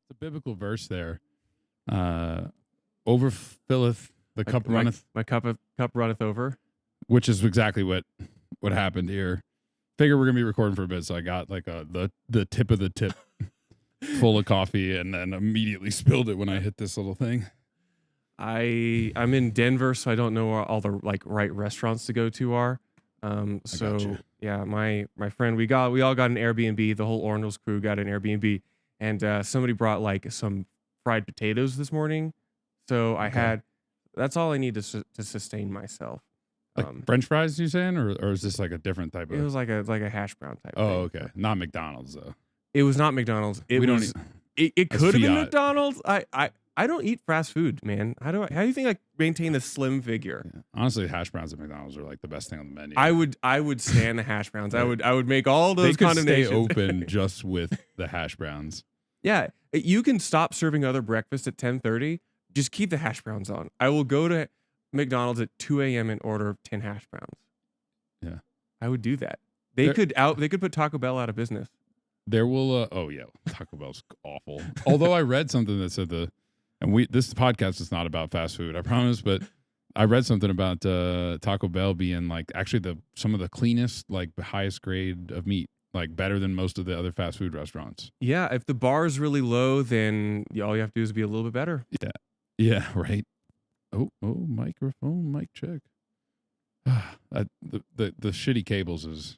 The biblical verse there. Overfilleth the cup runneth. My cup runneth over. Which is exactly what happened here. Figure we're gonna be recording for a bit, so I got like the tip of the tip full of coffee, and then immediately spilled it when I hit this little thing. I'm in Denver, so I don't know where all the right restaurants to go to are. Yeah, my friend, we all got an Airbnb. The whole Ordinals crew got an Airbnb, and somebody brought like some fried potatoes this morning. So that's all I need to sustain myself. Like French fries, you saying, or is this like a different type of? It was like a hash brown type. Oh, thing. okay, not McDonald's though. It was not McDonald's. It could have been McDonald's. I don't eat fast food, man. How do you think I maintain a slim figure? Yeah. Honestly, hash browns at McDonald's are like the best thing on the menu. I would stand the hash browns. I would make all those condemnations. They could stay open just with the hash browns. Yeah, you can stop serving other breakfast at 10:30. Just keep the hash browns on. I will go to McDonald's at 2 a.m. and order 10 hash browns. Yeah, I would do that. They could put Taco Bell out of business. There will. Oh yeah, Taco Bell's awful. Although I read something that said this podcast is not about fast food, I promise, but I read something about Taco Bell being like actually some of the cleanest, like the highest grade of meat, like better than most of the other fast food restaurants. Yeah, if the bar is really low, then all you have to do is be a little bit better. Yeah, right. Oh, microphone, mic check. The shitty cables is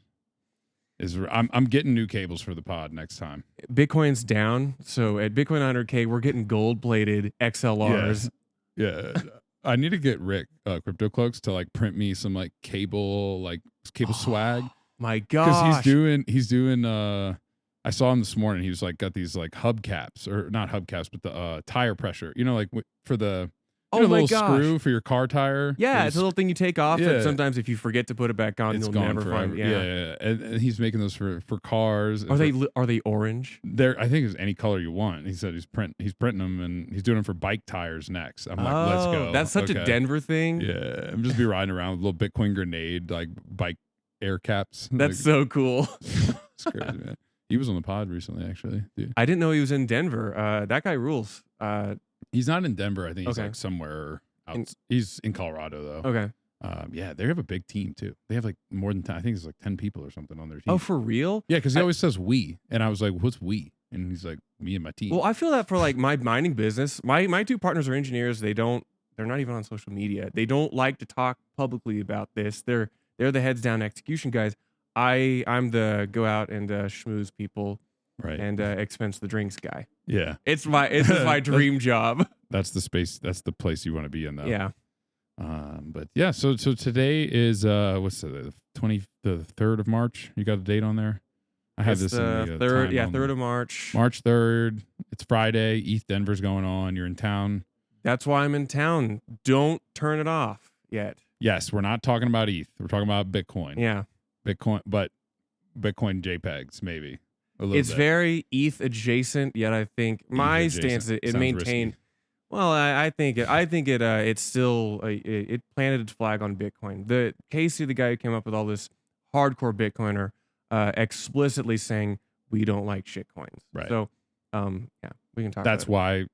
I'm getting new cables for the pod next time. Bitcoin's down, so at Bitcoin 100K, we're getting gold-plated XLRs. Yeah. I need to get Rick Crypto Cloaks to like print me some like cable swag. My gosh, because he's doing. I saw him this morning. He was like got these like hubcaps, or not hubcaps, but the tire pressure. You know, like for the. You know, my little gosh. screw for your car tire. Yeah, it's a little thing you take off, Yeah. and sometimes if you forget to put it back on, It's you'll gone never forever. find. Yeah. And he's making those for cars. Are they orange? I think it's any color you want. He said he's printing them, and he's doing them for bike tires next. I'm like, let's go. That's such a Denver thing. Yeah, I'm just be riding around with little Bitcoin grenade like bike air caps. That's so cool. It's crazy, man. He was on the pod recently, actually. Dude. I didn't know he was in Denver. That guy rules. He's not in Denver. I think he's like somewhere. He's in Colorado though. Okay. Yeah, they have a big team too. They have like more than 10, I think it's like 10 people or something on their team. Oh, for real? Yeah, because he always says we, and I was like, "What's we?" And he's like, "Me and my team." Well, I feel that for like my mining business. My two partners are engineers. They're not even on social media. They don't like to talk publicly about this. They're the heads down execution guys. I'm the go out and schmooze people, right, and expense the drinks guy. Yeah, it's my dream job. That's the space. That's the place you want to be in, though. Yeah. But yeah. So today is what's the 3rd of March. You got a date on there? I have this. The 3rd. Yeah, 3rd of March. March 3rd. It's Friday. ETH Denver's going on. You're in town. That's why I'm in town. Don't turn it off yet. Yes, we're not talking about ETH. We're talking about Bitcoin. Yeah. Bitcoin, but Bitcoin JPEGs maybe. It's bit. Very ETH adjacent, yet I think my stance is it maintained. Well, I think it's still it planted its flag on Bitcoin. The Casey, the guy who came up with all this hardcore Bitcoiner, explicitly saying we don't like shitcoins. Right. So, we can talk. That's why.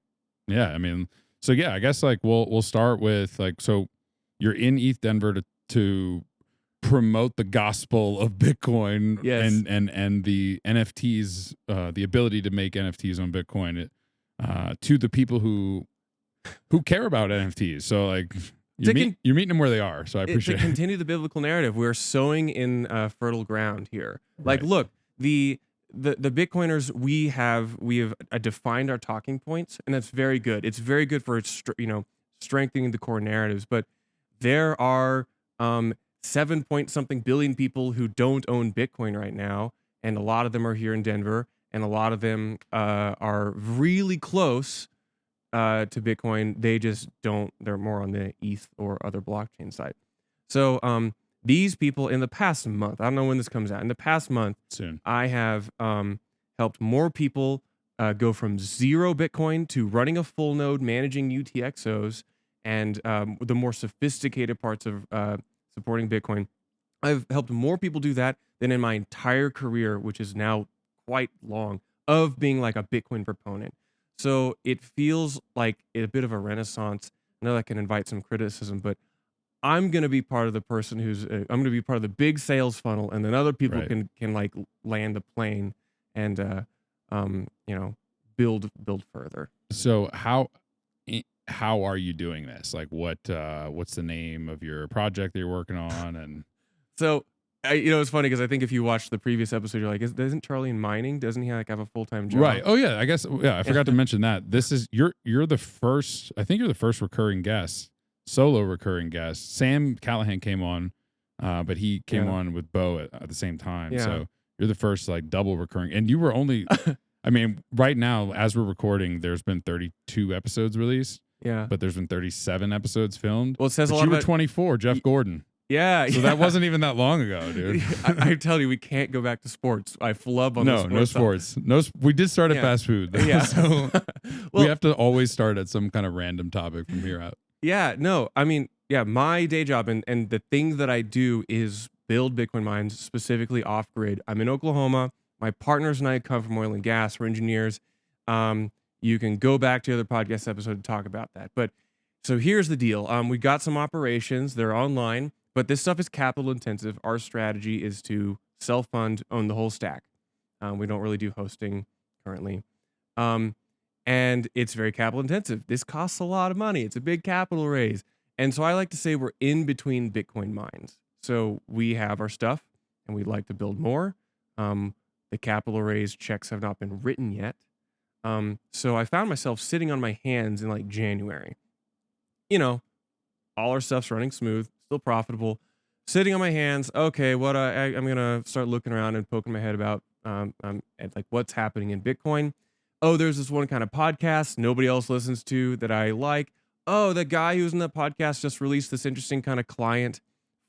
Yeah, I mean, so yeah, I guess like we'll start with like, so you're in ETH Denver to promote the gospel of Bitcoin. Yes. and the NFTs, the ability to make NFTs on Bitcoin, to the people who care about NFTs. So like you're meeting them where they are. So I appreciate it. To continue the biblical narrative, we're sowing in fertile ground here. Like, Right. Look, the Bitcoiners, we have defined our talking points, and that's very good. It's very good for strengthening the core narratives. But there are 7 point something billion people who don't own Bitcoin right now, and a lot of them are here in Denver, and a lot of them are really close to Bitcoin. They just don't. They're more on the ETH or other blockchain side. So these people in the past month, I don't know when this comes out. In the past month, Soon. I have helped more people go from 0 Bitcoin to running a full node, managing UTXOs, and the more sophisticated parts of supporting Bitcoin. I've helped more people do that than in my entire career, which is now quite long, of being like a Bitcoin proponent. So it feels like a bit of a renaissance. I know that can invite some criticism, but I'm gonna be part of the person who's I'm gonna be part of the big sales funnel, and then other people Right. can like land the plane and you know, build further. So how are you doing this? Like what's the name of your project that you're working on? And So you know, it's funny because I think if you watch the previous episode, you're like, isn't Charlie in mining? Doesn't he like have a full time right. job? Oh yeah, I guess yeah, I forgot to mention that. This is you're the first, I think you're the first recurring guest, solo recurring guest. Sam Callahan came on, but he came Yeah, on with Bo at the same time. yeah, So you're the first like double recurring, and you were only, I mean, right now as we're recording, there's been 32 episodes released, yeah. but there's been 37 episodes filmed. Well, it says a But lot you were about 24, Jeff Gordon. yeah, So yeah. that wasn't even that long ago, dude. I tell you, we can't go back to sports. I flub on the No, no sports. sports. No, we did start at Yeah. fast food, though, Yeah. so we Well, have to always start at some kind of random topic from here out. yeah, no, I mean, yeah, my day job and the thing that I do is build Bitcoin mines specifically off grid. I'm in Oklahoma. My partners and I come from oil and gas. We're engineers. You can go back to the other podcast episode to talk about that. But so here's the deal. We got some operations. They're online, but this stuff is capital intensive. Our strategy is to self fund, own the whole stack. We don't really do hosting currently. Um, and it's very capital intensive. This costs a lot of money. It's a big capital raise. And so I like to say we're in between Bitcoin mines. So we have our stuff and we'd like to build more. The capital raise checks have not been written yet. So I found myself sitting on my hands in like January. You know, all our stuff's running smooth, still profitable. Sitting on my hands, okay, I'm gonna start looking around and poking my head about at like what's happening in Bitcoin. Oh, there's this one kind of podcast nobody else listens to that I like. Oh, the guy who's in the podcast just released this interesting kind of client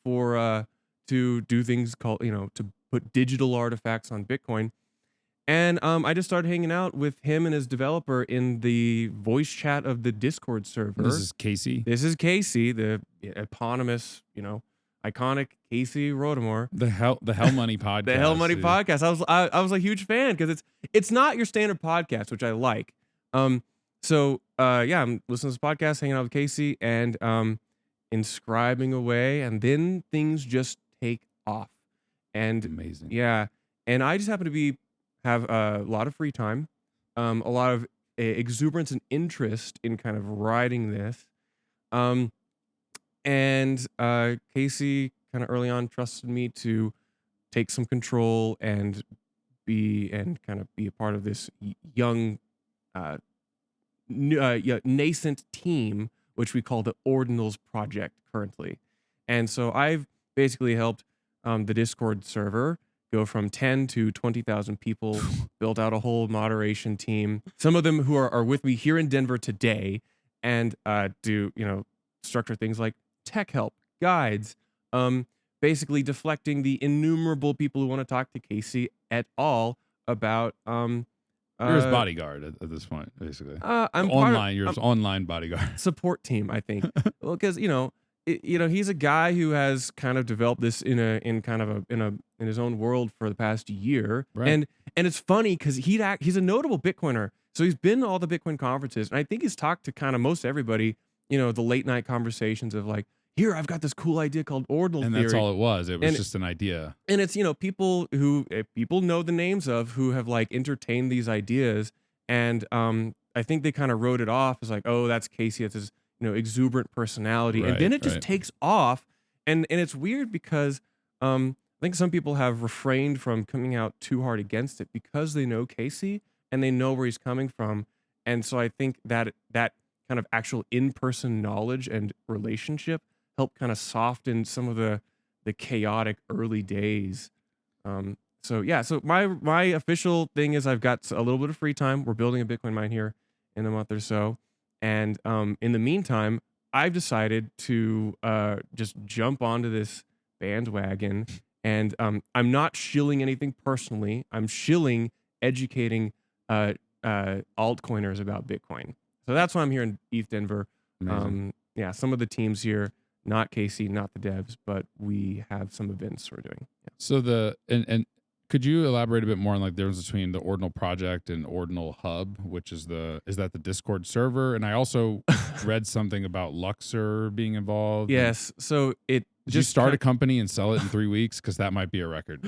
for to do things called, you know, to put digital artifacts on Bitcoin. And I just started hanging out with him and his developer in the voice chat of the Discord server. This is Casey, This is Casey, the eponymous, you know, iconic Casey Rodemore. the Hell Money podcast. The Hell Money dude. podcast. I was a huge fan because it's not your standard podcast, which I like. So yeah, I'm listening to this podcast, hanging out with Casey, and inscribing away, and then things just take off. And Amazing. yeah, and I just happen to have a lot of free time, a lot of exuberance and interest in kind of riding this. And Casey kind of early on trusted me to take some control and kind of be a part of this young, nascent team, which we call the Ordinals Project currently. And so I've basically helped the Discord server go from 10 to 20,000 people, built out a whole moderation team. Some of them who are with me here in Denver today, and do, you know, structure things like tech help, guides, basically deflecting the innumerable people who want to talk to Casey at all about You're his bodyguard at this point, basically. I'm You're his online bodyguard. support team, I think. Well, because you know, he's a guy who has kind of developed this in his own world for the past year, Right. and it's funny because he's a notable Bitcoiner, so he's been to all the Bitcoin conferences, and I think he's talked to kind of most everybody. You know, the late night conversations of like, here I've got this cool idea called ordinal And theory. that's all it was. It was And just an idea. And it's, you know, people who people know the names of who have like entertained these ideas, and I think they kind of wrote it off as like, oh, that's Casey, it's his, you know, exuberant personality, and then it just takes off, and it's weird because I think some people have refrained from coming out too hard against it because they know Casey and they know where he's coming from, and so I think that kind of actual in-person knowledge and relationship help kind of soften some of the chaotic early days. So yeah, so my official thing is I've got a little bit of free time. We're building a Bitcoin mine here in a month or so, and in the meantime, I've decided to just jump onto this bandwagon, and I'm not shilling anything personally. I'm shilling educating altcoiners about Bitcoin. So that's why I'm here in ETH Denver. Amazing. Yeah, some of the teams here, not Casey, not the devs, but we have some events we're doing. Yeah. So and Could you elaborate a bit more on like the difference between the Ordinal Project and Ordinal Hub, which is that the Discord server? And I also read something about Luxor being involved. Yes. So it Did you just start a company and sell it in 3 weeks? Because that might be a record.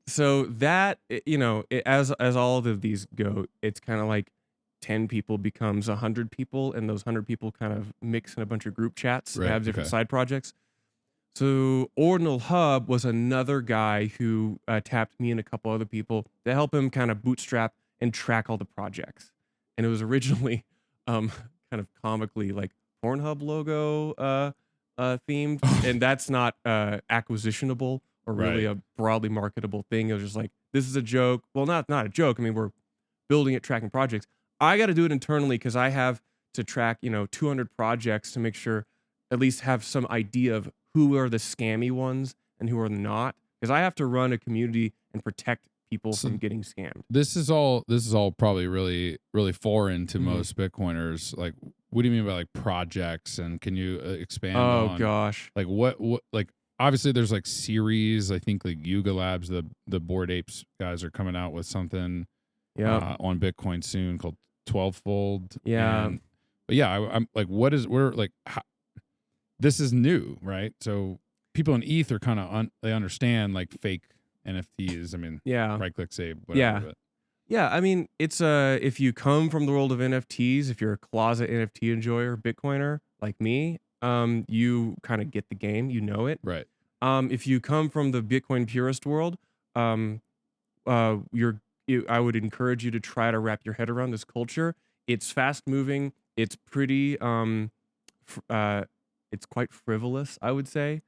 So that as all of these go, it's kind of like 10 people becomes 100 people, and those 100 people kind of mix in a bunch of group chats and Right, have different okay. side projects. So Ordinal Hub was another guy who tapped me and a couple other people to help him kind of bootstrap and track all the projects. And it was originally kind of comically like Pornhub logo themed, and that's not acquisitionable or really Right. a broadly marketable thing. It was just like, this is a joke. Well, not a joke. I mean, we're building it, tracking projects. I got to do it internally because I have to track 200 projects to make sure at least have some idea of who are the scammy ones and who are not, because I have to run a community and protect people So from getting scammed. this is all probably really, really foreign to Mhm. most Bitcoiners. Like, what do you mean by like projects? And can you expand Oh on gosh. like what like obviously there's like series. I think like Yuga Labs, the Bored Apes guys are coming out with something Yeah. on Bitcoin soon called 12-fold. Yeah. And but yeah, I'm like, we're like, this is new, right? So people in ETH are kind of they understand like fake NFTs. I mean, Yeah. right click save, Yeah. whatever. But Yeah. I mean, it's if you come from the world of NFTs, if you're a closet NFT enjoyer, Bitcoiner like me, you kind of get the game, you know it. right. If you come from the Bitcoin purist world, um, I would encourage you to try to wrap your head around this culture. It's fast moving. It's pretty. It's quite frivolous, I would say,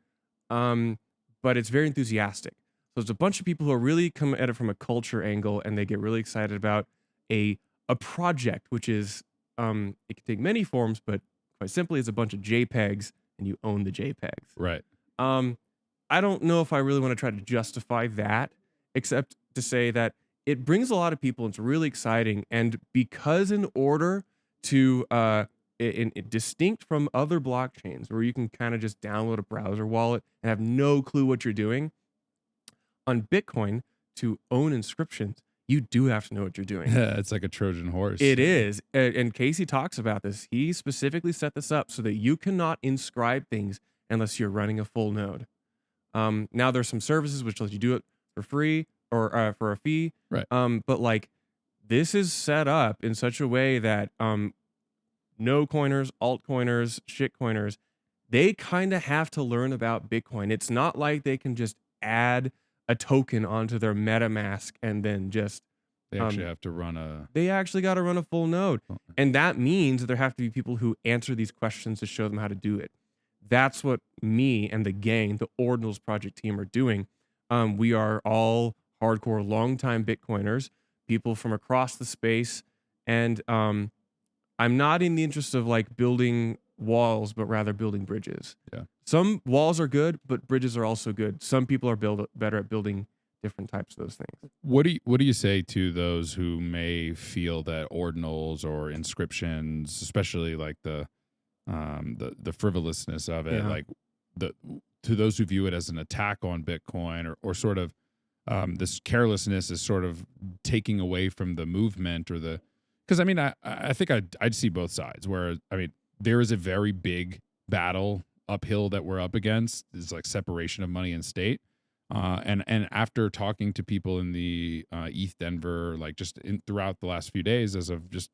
but it's very enthusiastic. So it's a bunch of people who are really come at it from a culture angle, and they get really excited about a project, which is it can take many forms, but quite simply, it's a bunch of JPEGs, and you own the JPEGs. Right. I don't know if I really want to try to justify that, except to say that it brings a lot of people. It's really exciting, and because in order to distinct from other blockchains where you can kind of just download a browser wallet and have no clue what you're doing, on Bitcoin to own inscriptions, you do have to know what you're doing. Yeah, it's like a Trojan horse. It is. And Casey talks about this. He specifically set this up so that you cannot inscribe things unless you're running a full node. Now there's some services which let you do it for free or for a fee. Right. But like this is set up in such a way that no coiners, altcoiners, shitcoiners, they kind of have to learn about Bitcoin. It's not like they can just add a token onto their MetaMask and then just They actually have to run a. they actually got to run a full node. Oh, And that means that there have to be people who answer these questions to show them how to do it. That's what me and the gang, the Ordinals Project team, are doing. We are all hardcore, longtime Bitcoiners, people from across the space. And I'm not in the interest of like building walls, but rather building bridges. Yeah. Some walls are good, but bridges are also good. Some people are better at building different types of those things. What do you say to those who may feel that ordinals or inscriptions, especially like the frivolousness of it, Yeah. like to those who view it as an attack on Bitcoin or sort of this carelessness is sort of taking away from the movement or the, because I mean I think I'd see both sides where I mean there is a very big battle uphill that we're up against. It's like separation of money and state. And after talking to people in the ETH Denver, like just throughout the last few days, as of just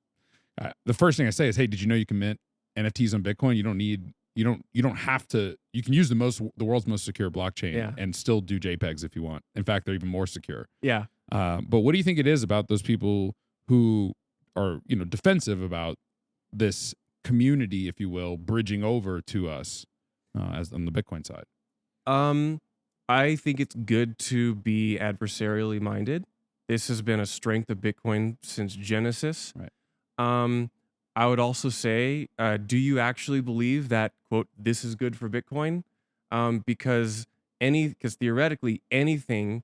the first thing I say is, hey, did you know you can mint NFTs on Bitcoin? You don't have to. You can use the world's most secure blockchain and still do JPEGs if you want. In fact, they're even more secure. Yeah. But what do you think it is about those people who are defensive about this community, if you will, bridging over to us as on the Bitcoin side? I think it's good to be adversarially minded. This has been a strength of Bitcoin since Genesis. Right. I would also say, do you actually believe that, quote, this is good for Bitcoin? Because theoretically anything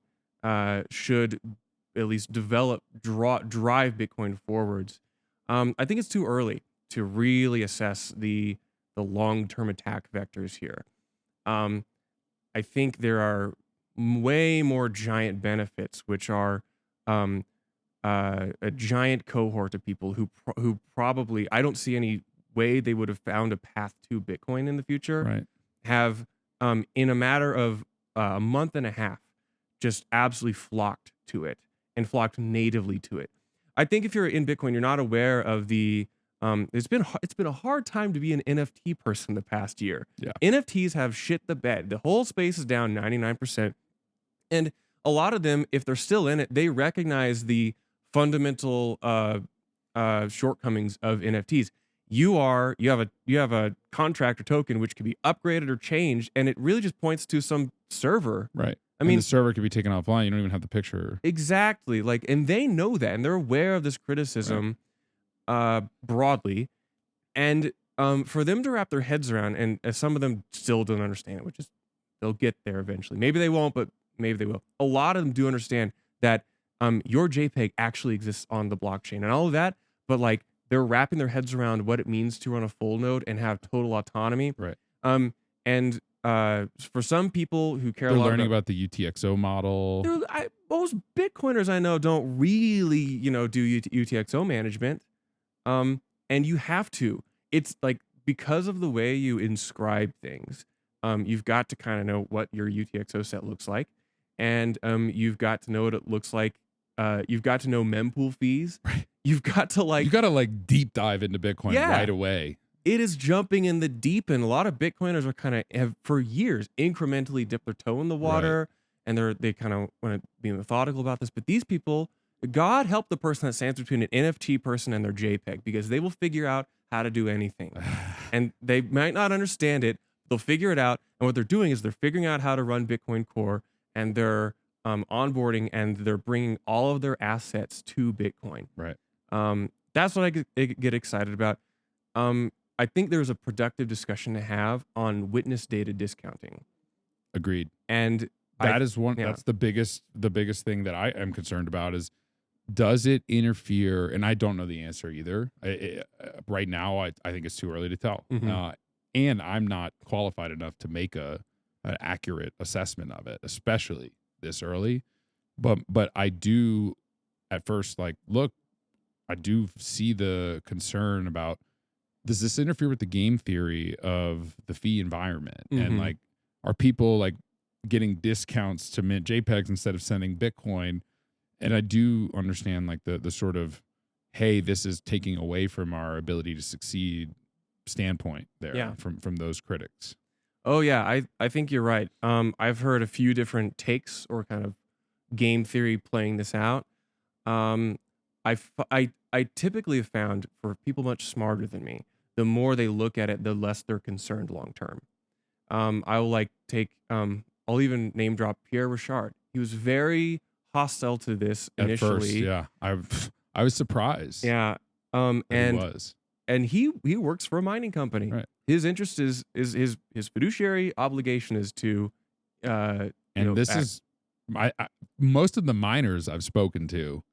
should at least drive Bitcoin forwards. I think it's too early to really assess the long-term attack vectors here. I think there are way more giant benefits, which are um, a giant cohort of people who probably, I don't see any way they would have found a path to Bitcoin in the future, Right. have in a matter of a month and a half just absolutely flocked to it and flocked natively to it. I think if you're in Bitcoin, you're not aware of the it's been a hard time to be an NFT person the past year. Yeah. NFTs have shit the bed. The whole space is down 99%. And a lot of them, if they're still in it, they recognize the fundamental shortcomings of NFTs. You have a contract or token which can be upgraded or changed, and it really just points to some server. Right. I And mean, the server could be taken offline. You don't even have the picture. exactly. Like, and they know that, and they're aware of this criticism broadly. And for them to wrap their heads around, and some of them still don't understand it, which is they'll get there eventually. Maybe they won't, but maybe they will. A lot of them do understand that your JPEG actually exists on the blockchain and all of that, but like they're wrapping their heads around what it means to run a full node and have total autonomy. Right. And for some people who care They're a lot learning about the UTXO model. most Bitcoiners I know don't really, do UTXO management. And you have to. It's like because of the way you inscribe things, you've got to kind of know what your UTXO set looks like, and you've got to know what it looks like. You've got to know mempool fees. Right. You've got to You got to like deep dive into Bitcoin right away. It is jumping in the deep end. A lot of Bitcoiners are have for years incrementally dipped their toe in the water, and they kind of want to be methodical about this. But these people, God help the person that stands between an NFT person and their JPEG, because they will figure out how to do anything. And they might not understand it. They'll figure it out. And what they're doing is they're figuring out how to run Bitcoin Core, and they're onboarding, and they're bringing all of their assets to Bitcoin. Right. That's what I get excited about. I think there's a productive discussion to have on witness data discounting. Agreed. And that's the biggest thing that I am concerned about is, does it interfere? And I don't know the answer either. Right now, I think it's too early to tell. Mm-hmm. And I'm not qualified enough to make an accurate assessment of it, especially this early. But I do at first look, I do see the concern about, does this interfere with the game theory of the fee environment? Mm-hmm. And are people getting discounts to mint JPEGs instead of sending Bitcoin? And I do understand the sort of, hey, this is taking away from our ability to succeed standpoint there from those critics. Oh yeah, I think you're right. I've heard a few different takes or kind of game theory playing this out. I typically have found, for people much smarter than me, the more they look at it, the less they're concerned long term. I will I'll even name drop Pierre Richard. He was very hostile to this initially. At first, yeah. I was surprised. Yeah. And he works for a mining company. Right. His interest is his fiduciary obligation is to most of the miners I've spoken to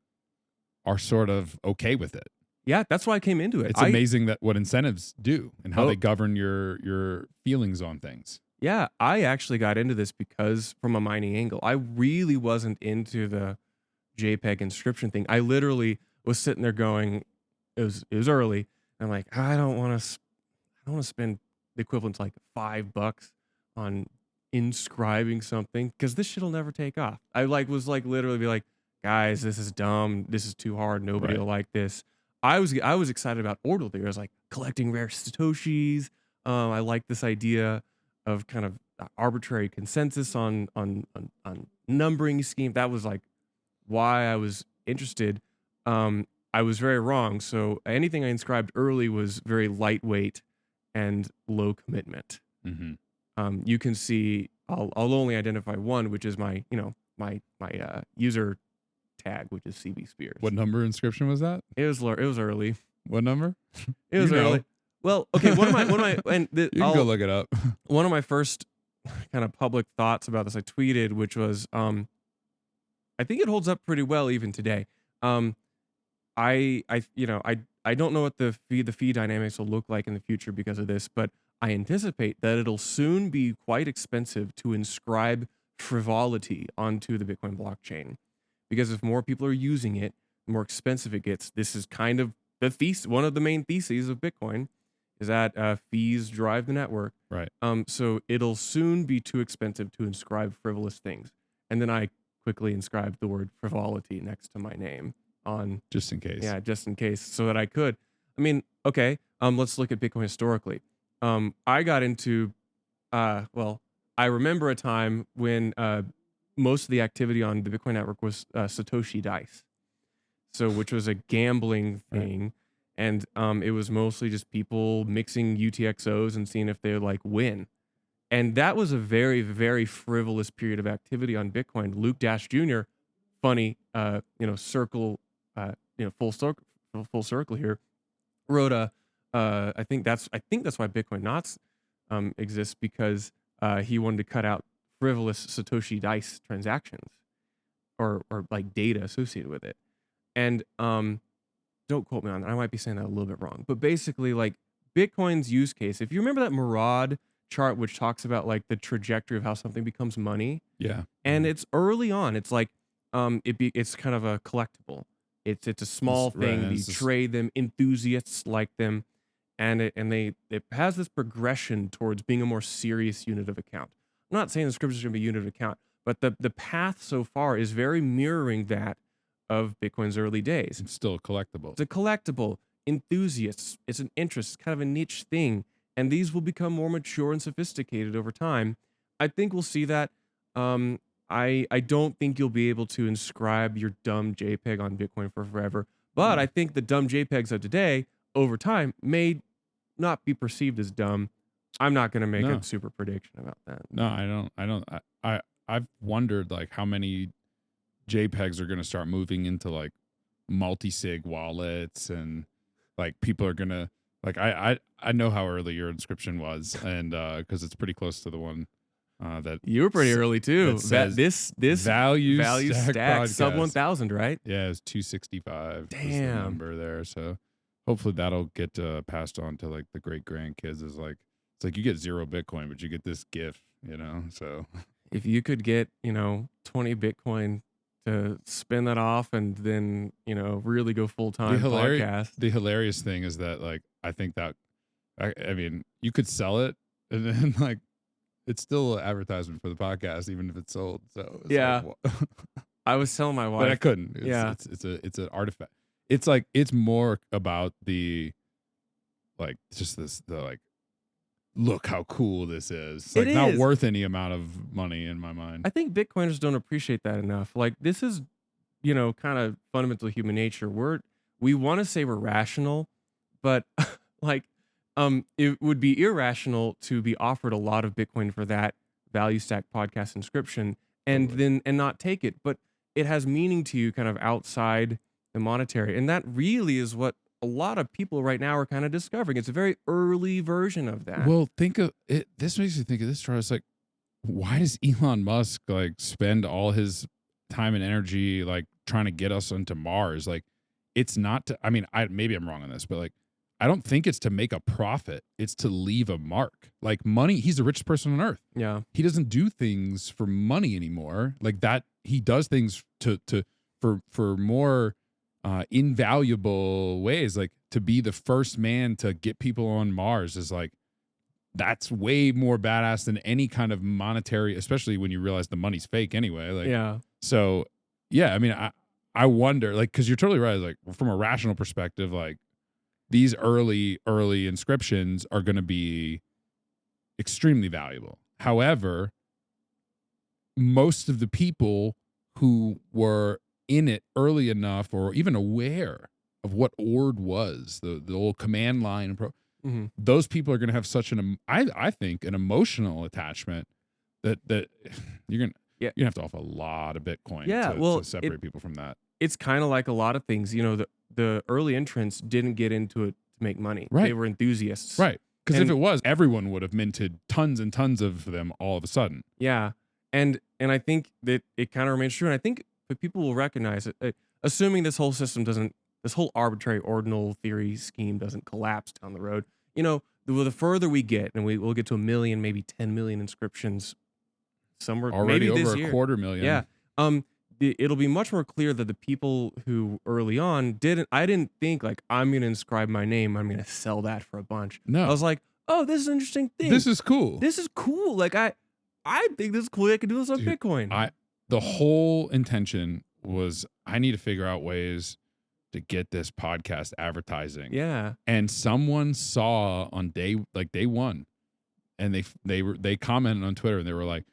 are sort of okay with it. Yeah, that's why I came into it. It's amazing that what incentives do and how they govern your feelings on things. Yeah, I actually got into this because from a mining angle. I really wasn't into the JPEG inscription thing. I literally was sitting there going, it was early. And I'm like, I don't want to spend the equivalent to $5 on inscribing something, because this shit'll never take off. I was literally be like, guys, this is dumb. This is too hard. Nobody will like this. I was excited about Ordinal theory. I was like collecting rare Satoshis. I like this idea of kind of arbitrary consensus on numbering scheme. That was why I was interested. I was very wrong. So anything I inscribed early was very lightweight and low commitment. Mm-hmm. You can see I'll only identify one, which is my user tag, which is CB Spears. What number inscription was that? It was early. What number? It was early. Well, okay. One of my you can go look it up. One of my first kind of public thoughts about this I tweeted, which was I think it holds up pretty well even today. I don't know what the fee dynamics will look like in the future because of this, but I anticipate that it'll soon be quite expensive to inscribe frivolity onto the Bitcoin blockchain. Because if more people are using it, the more expensive it gets. This is kind of one of the main theses of Bitcoin is that fees drive the network. Right. So it'll soon be too expensive to inscribe frivolous things. And then I quickly inscribed the word frivolity next to my name on Just in case. yeah, just in case, so that I could. I mean, okay. Let's look at Bitcoin historically. I got into, well, I remember a time when most of the activity on the Bitcoin network was Satoshi Dice, so which was a gambling thing, and it was mostly just people mixing UTXOs and seeing if they would like win. And that was a very, very frivolous period of activity on Bitcoin. Luke Dash Jr., funny, circle, full circle here, wrote a, I think that's why Bitcoin Knots exists, because he wanted to cut out frivolous Satoshi Dice transactions or like data associated with it. And don't quote me on that. I might be saying that a little bit wrong. But basically, like Bitcoin's use case, if you remember that Murad chart which talks about like the trajectory of how something becomes money. Yeah. And it's early on. It's like it's kind of a collectible. It's a small thing. You trade them, enthusiasts like them, and it has this progression towards being a more serious unit of account. I'm not saying the Inscriptions is going to be a unit of account, but the path so far is very mirroring that of Bitcoin's early days. It's still a collectible. It's a collectible. Enthusiasts. It's an interest. It's kind of a niche thing. And these will become more mature and sophisticated over time. I think we'll see that. I don't think you'll be able to inscribe your dumb JPEG on Bitcoin for forever. But I think the dumb JPEGs of today, over time, may not be perceived as dumb. I'm not going to make a super prediction about that. No, I don't. I've wondered like how many JPEGs are going to start moving into like multi-sig wallets, and like people are going to like I know how early your inscription was, and because it's pretty close to the one that you were pretty early too. That this value stack sub 1,000, right? Yeah, it was 265. Damn, was the number there. So hopefully that'll get passed on to like the great grandkids. Is like it's like you get 0 Bitcoin, but you get this gift, So if you could get 20 Bitcoin to spin that off and then really go full-time podcast. The hilarious thing is that like I think that I mean you could sell it and then like it's still an advertisement for the podcast even if it's sold. So it's yeah, like, I was telling my wife, but I couldn't. It's an artifact. It's like it's more about the like just the like look how cool this is. It's like not worth any amount of money in my mind. I think Bitcoiners don't appreciate that enough. Like this is, kind of fundamental human nature. We want to say we're rational, but like, it would be irrational to be offered a lot of Bitcoin for that value stack podcast inscription and not take it. But it has meaning to you kind of outside the monetary. And that really is what a lot of people right now are kind of discovering. It's a very early version of that. Well, think of it. This makes me think of this, Charles. Like, why does Elon Musk like spend all his time and energy like trying to get us onto Mars? Like, it's not to, I mean, maybe I'm wrong on this, but like, I don't think it's to make a profit. It's to leave a mark. Like money, he's the richest person on earth. Yeah. He doesn't do things for money anymore. Like that, he does things for more invaluable ways. Like to be the first man to get people on Mars is like, that's way more badass than any kind of monetary, especially when you realize the money's fake anyway. Like, yeah. So yeah, I mean, I wonder, like, cause you're totally right. Like from a rational perspective, like these early inscriptions are going to be extremely valuable. However, most of the people who were in it early enough or even aware of what Ord was, the old command line, those people are going to have such I think an emotional attachment that you're going to have to offer a lot of Bitcoin to separate people from that. It's kind of like a lot of things, the early entrants didn't get into it to make money. Right. They were enthusiasts. Right. Because if it was, everyone would have minted tons and tons of them all of a sudden. Yeah. And I think that it kind of remains true. And I think that people will recognize it, assuming this whole system this whole arbitrary ordinal theory scheme doesn't collapse down the road. The further we get, and we'll get to 1 million, maybe 10 million inscriptions somewhere Already maybe this over year. a 250,000. Yeah. It'll be much more clear that the people who early on I didn't think like I'm gonna inscribe my name, I'm gonna sell that for a bunch. I No, was like, oh, this is an interesting thing. this is cool. This is cool. Like I think this is cool. I can do this on Dude, Bitcoin. The whole intention was I need to figure out ways to get this podcast advertising. Yeah. And someone saw on day one, and they commented on Twitter and they were like,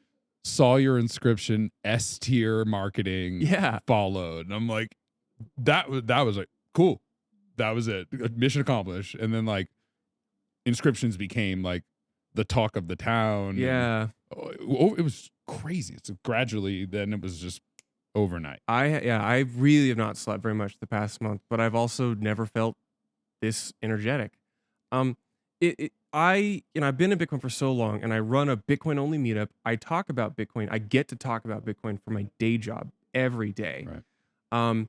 saw your inscription, S tier marketing Yeah. followed. And I'm like, that was like cool. That was it. Mission accomplished. And then like inscriptions became like the talk of the town. Yeah. It was crazy. So gradually then it was just overnight. I really have not slept very much the past month, but I've also never felt this energetic. I've been in Bitcoin for so long, and I run a Bitcoin only meetup. I talk about Bitcoin. I get to talk about Bitcoin for my day job every day. Right.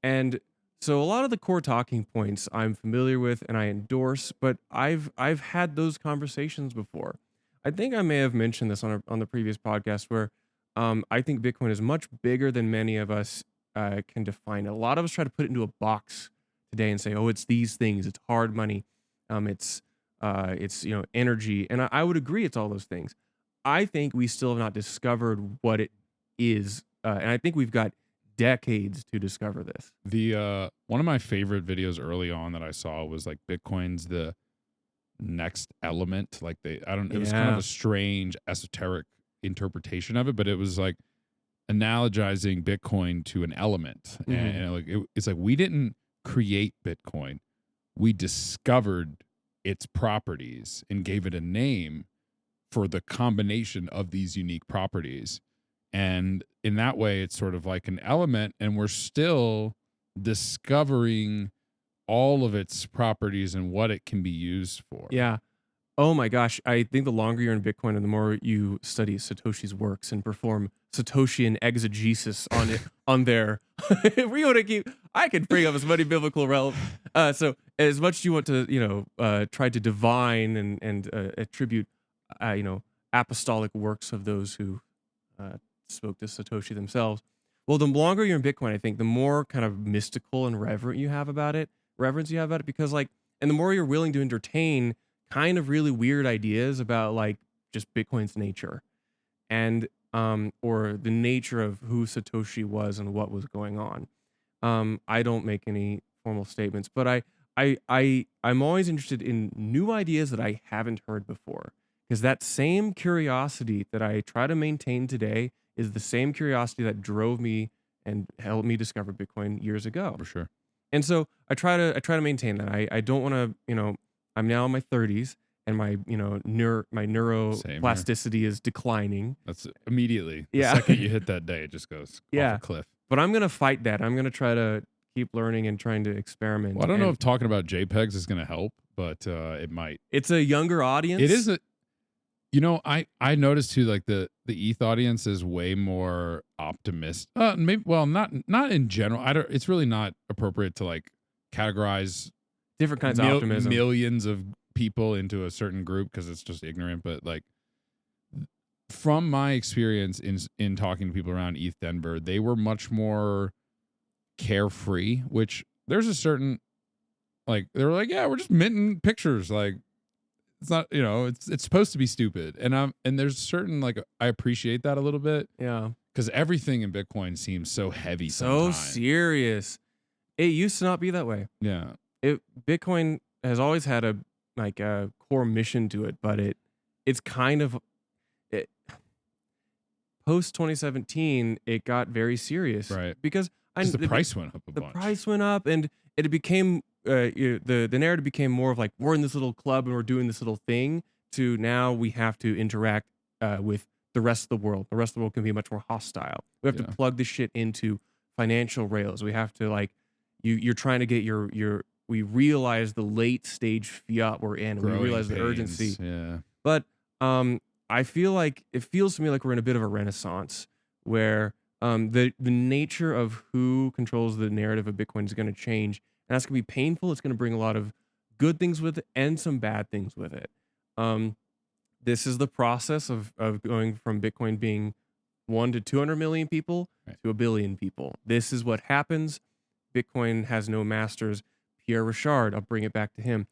And so a lot of the core talking points I'm familiar with and I endorse, but I've had those conversations before. I think I may have mentioned this on the previous podcast where I think Bitcoin is much bigger than many of us can define it. A lot of us try to put it into a box today and say, oh, it's these things. It's hard money. It's energy. And I would agree it's all those things. I think we still have not discovered what it is. And I think we've got decades to discover this. The one of my favorite videos early on that I saw was like Bitcoin's the next element. Like it was kind of a strange esoteric interpretation of it, but it was like analogizing Bitcoin to an element. Mhm. And it's like we didn't create Bitcoin. We discovered its properties and gave it a name for the combination of these unique properties. And in that way, it's sort of like an element, and we're still discovering all of its properties and what it can be used for. Yeah. Oh my gosh. I think the longer you're in Bitcoin and the more you study Satoshi's works and perform Satoshian exegesis on it, on there, we want to keep, I could bring up as many biblical relevant. So as much as you want to, try to divine and attribute, apostolic works of those who spoke to Satoshi themselves. Well, the longer you're in Bitcoin, I think the more kind of mystical and reverence you have about it, because and the more you're willing to entertain kind of really weird ideas about like just Bitcoin's nature and or the nature of who Satoshi was and what was going on. I don't make any formal statements, but I'm always interested in new ideas that I haven't heard before, because that same curiosity that I try to maintain today is the same curiosity that drove me and helped me discover Bitcoin years ago. For sure. And so I try to maintain that. I don't want to, I'm now in my 30s and my, my neuroplasticity is declining. That's immediately. The Yeah. second you hit that day, it just goes off a cliff. But I'm going to fight that. I'm going to try to keep learning and trying to experiment. Well, I don't know if talking about JPEGs is going to help, but it might. It's a younger audience. It is I noticed too, like the ETH audience is way more optimistic. Maybe, well, not in general. It's really not appropriate to like categorize different kinds of optimism, millions of people into a certain group because it's just ignorant. But like from my experience in talking to people around ETH Denver, they were much more carefree. Which there's a certain like they were like, yeah, we're just minting pictures, like. It's not, it's supposed to be stupid. And there's certain, like, I appreciate that a little bit. Yeah. Because everything in Bitcoin seems so heavy sometimes. So serious. It used to not be that way. Yeah. Bitcoin has always had a core mission to it, but it's kind of, post 2017, it got very serious. Right. Because the price went up a bunch. The price went up and it became, the narrative became more of like, we're in this little club and we're doing this little thing, to now we have to interact with the rest of the world. The rest of the world can be much more hostile. We have to plug this shit into financial rails. We have to like, you're trying to get we realize the late stage fiat we're in. We realize the urgency. Yeah. But I feel like, it feels to me like we're in a bit of a renaissance where the nature of who controls the narrative of Bitcoin is going to change. And that's going to be painful. It's going to bring a lot of good things with it and some bad things with it. this is the process of going from Bitcoin being 1 to 200 million people Right. to a billion people. This is what happens. Bitcoin has no masters. Pierre Richard, I'll bring it back to him.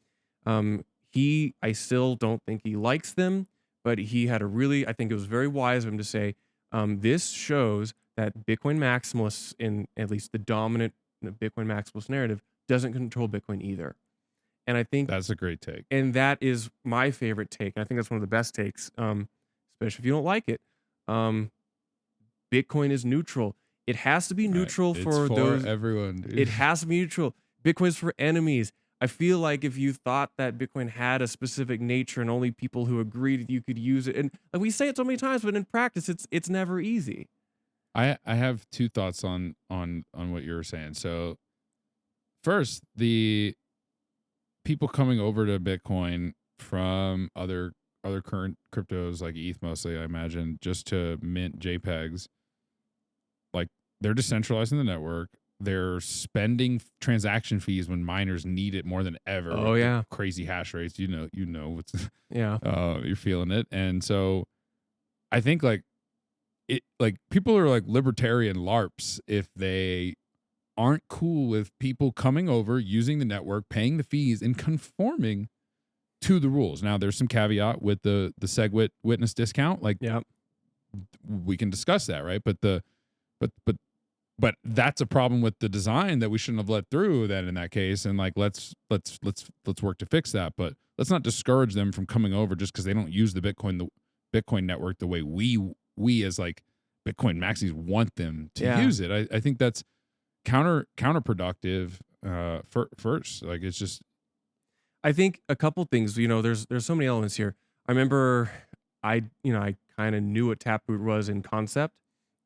I still don't think he likes them, but he had I think it was very wise of him to say, this shows that Bitcoin maximalists, in at least the dominant Bitcoin maximalist narrative, doesn't control Bitcoin either. And I think That's a great take. and that is my favorite take. I think that's one of the best takes, especially if you don't like it. Bitcoin is neutral. It has to be neutral It's for those. everyone, dude. It has to be neutral. Bitcoin's for enemies. I feel like if you thought that Bitcoin had a specific nature and only people who agreed you could use it, and like we say it so many times, but in practice, it's never easy. I have two thoughts on what you were saying. So first, the people coming over to Bitcoin from other current cryptos like ETH mostly, I imagine, just to mint JPEGs, like they're decentralizing the network. They're spending transaction fees when miners need it more than ever. Oh, with yeah. crazy hash rates. You know what's Yeah. you're feeling it. And so I think like people are like libertarian LARPs if they aren't cool with people coming over, using the network, paying the fees, and conforming to the rules. Now there's some caveat with the SegWit witness discount. Like, Yeah. we can discuss that, right? But that's a problem with the design that we shouldn't have let through then in that case. And like, let's work to fix that. But let's not discourage them from coming over just because they don't use the Bitcoin network the way we as like Bitcoin maxis want them to use it. I think that's counterproductive. First, like it's just. I think a couple things. There's so many elements here. I remember I kind of knew what Taproot was in concept.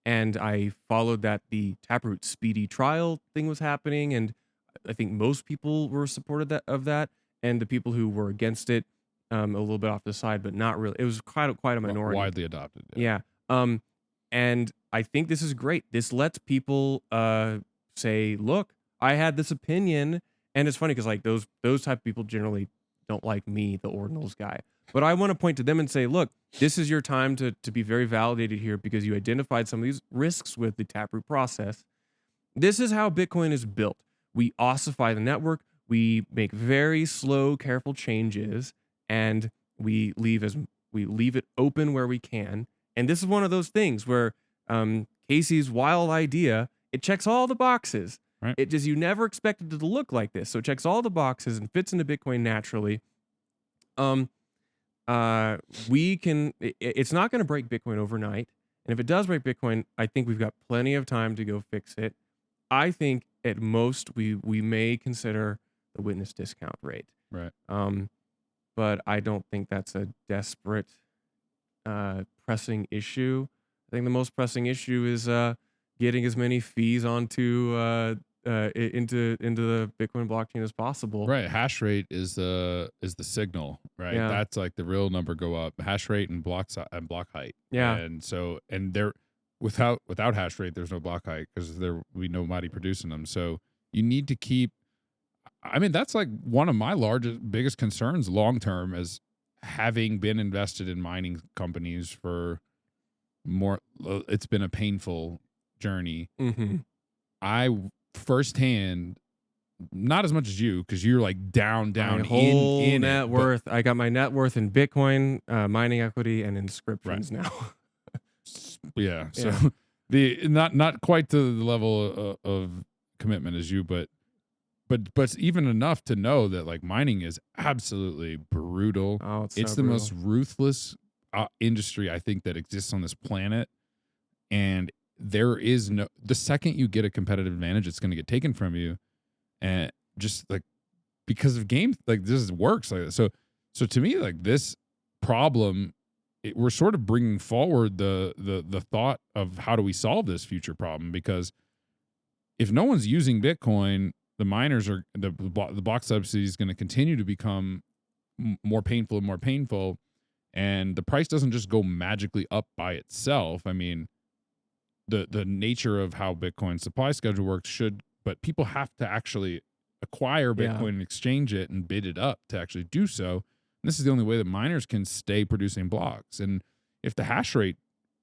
And I followed that the Taproot speedy trial thing was happening, and I think most people were supportive of that, and the people who were against it, a little bit off the side, but not really. It was quite a minority. Widely adopted. Yeah. And I think this is great. This lets people say, "Look, I had this opinion," and it's funny because like those type of people generally don't like me, the Ordinals guy. But I want to point to them and say, look, this is your time to be very validated here because you identified some of these risks with the Taproot process. This is how Bitcoin is built. We ossify the network. We make very slow, careful changes, and we leave it open where we can. And this is one of those things where Casey's wild idea, it checks all the boxes. Right. It just, you never expected it to look like this. So it checks all the boxes and fits into Bitcoin naturally. It's not going to break Bitcoin overnight. And if it does break Bitcoin, I think we've got plenty of time to go fix it. I think at most we may consider the witness discount rate. Right. But I don't think that's a desperate, pressing issue. I think the most pressing issue is getting as many fees onto into the Bitcoin blockchain as possible. Right. Hash rate is the signal, right? Yeah. That's like the real number go up. Hash rate and block height. Yeah. And so there without hash rate, there's no block height because we nobody producing them. So you need to keep. I mean, that's like one of my biggest concerns long term, as having been invested in mining companies for more. It's been a painful journey. Mm-hmm. I firsthand, not as much as you, because you're like down my whole in net worth. I got my net worth in Bitcoin, mining equity, and inscriptions now. Yeah. So the not quite to the level of commitment as you, but even enough to know that like mining is absolutely brutal. Oh, it's so the brutal. most ruthless industry I think that exists on this planet, and there is the second you get a competitive advantage, it's going to get taken from you, and just like because of games like this works like that. So to me, like this problem, we're sort of bringing forward the thought of how do we solve this future problem, because if no one's using Bitcoin, the miners are the block subsidy is going to continue to become more painful and more painful, and the price doesn't just go magically up by itself. I mean, the nature of how Bitcoin supply schedule works but people have to actually acquire Bitcoin and exchange it and bid it up to actually do so. This is the only way that miners can stay producing blocks. And if the hash rate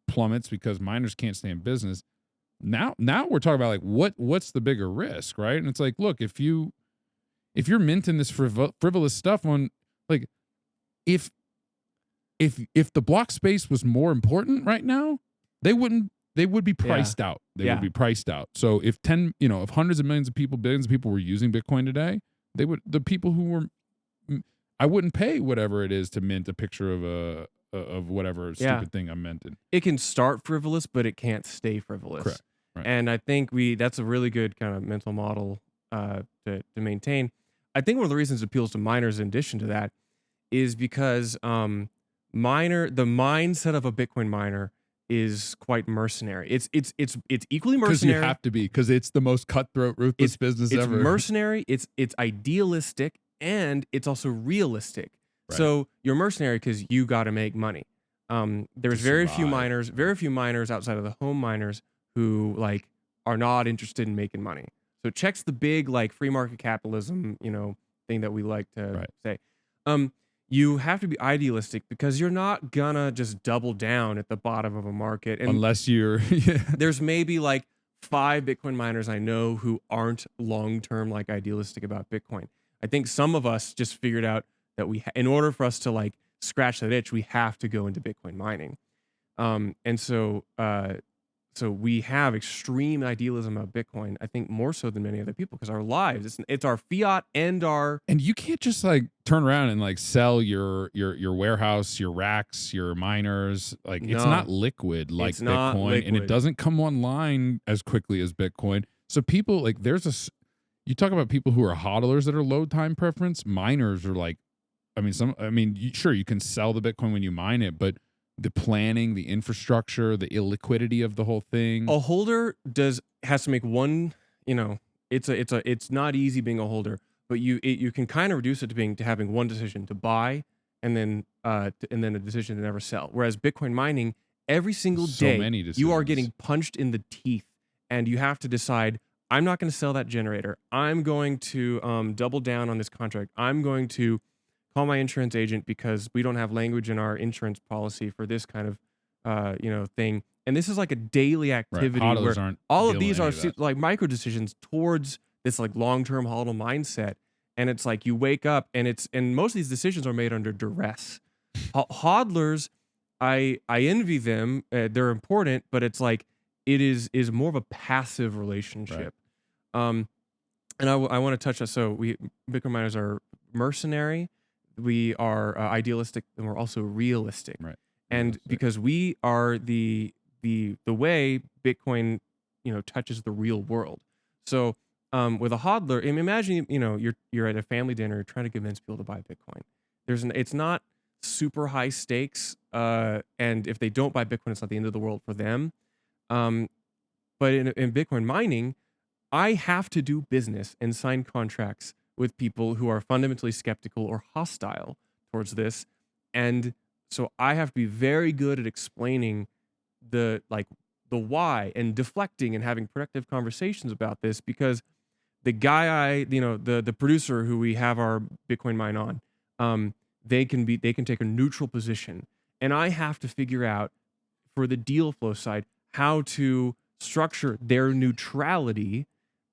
plummets because miners can't stay in business, now we're talking about like what's the bigger risk, right? And it's like, look, if you're minting this frivolous stuff on, like, if the block space was more important right now, they would be priced out. They would be priced out. So if if hundreds of millions of people, billions of people were using Bitcoin today, the people who were, I wouldn't pay whatever it is to mint a picture of whatever stupid thing I'm minting. It can start frivolous, but it can't stay frivolous. Correct. Right. And I think that's a really good kind of mental model to maintain. I think one of the reasons it appeals to miners in addition to that is because the mindset of a Bitcoin miner is quite mercenary. It's equally mercenary. Because you have to be, because it's the most cutthroat, ruthless business ever. It's mercenary, it's idealistic, and it's also realistic. Right. So you're mercenary because you got to make money. There's very few miners outside of the home miners who like are not interested in making money. So it checks the big like free market capitalism, thing that we like to say. You have to be idealistic because you're not gonna just double down at the bottom of a market. And unless you're, there's maybe like 5 Bitcoin miners I know who aren't long-term like idealistic about Bitcoin. I think some of us just figured out that in order for us to like scratch that itch, we have to go into Bitcoin mining. So we have extreme idealism about Bitcoin, I think more so than many other people, because our lives, it's our fiat and you can't just like turn around and like sell your warehouse, your racks, your miners. Like it's not liquid like Bitcoin, and it doesn't come online as quickly as Bitcoin. So people like you talk about people who are hodlers that are load time preference. Miners are like, sure, you can sell the Bitcoin when you mine it, but the planning, the infrastructure, the illiquidity of the whole thing. A holder has to make one. It's not easy being a holder, but you can kind of reduce it to having one decision to buy, and then a decision to never sell. Whereas Bitcoin mining, every single day you are getting punched in the teeth, and you have to decide. I'm not going to sell that generator. I'm going to double down on this contract. I'm going to call my insurance agent because we don't have language in our insurance policy for this kind of, thing. And this is like a daily activity where all of these are like micro decisions towards this like long-term hodl mindset. And it's like you wake up and most of these decisions are made under duress. Hodlers, I envy them. They're important, but it's like it is more of a passive relationship. Right. And I want to touch that. So Bitcoin miners are mercenary. We are idealistic, and we're also realistic. Right. And because we are the way Bitcoin, touches the real world. So with a hodler, imagine you're at a family dinner trying to convince people to buy Bitcoin. It's not super high stakes, and if they don't buy Bitcoin, it's not the end of the world for them. But in Bitcoin mining, I have to do business and sign contracts with people who are fundamentally skeptical or hostile towards this. And so I have to be very good at explaining the why and deflecting and having productive conversations about this, because the guy the producer who we have our Bitcoin mine on, they can take a neutral position. And I have to figure out for the deal flow side how to structure their neutrality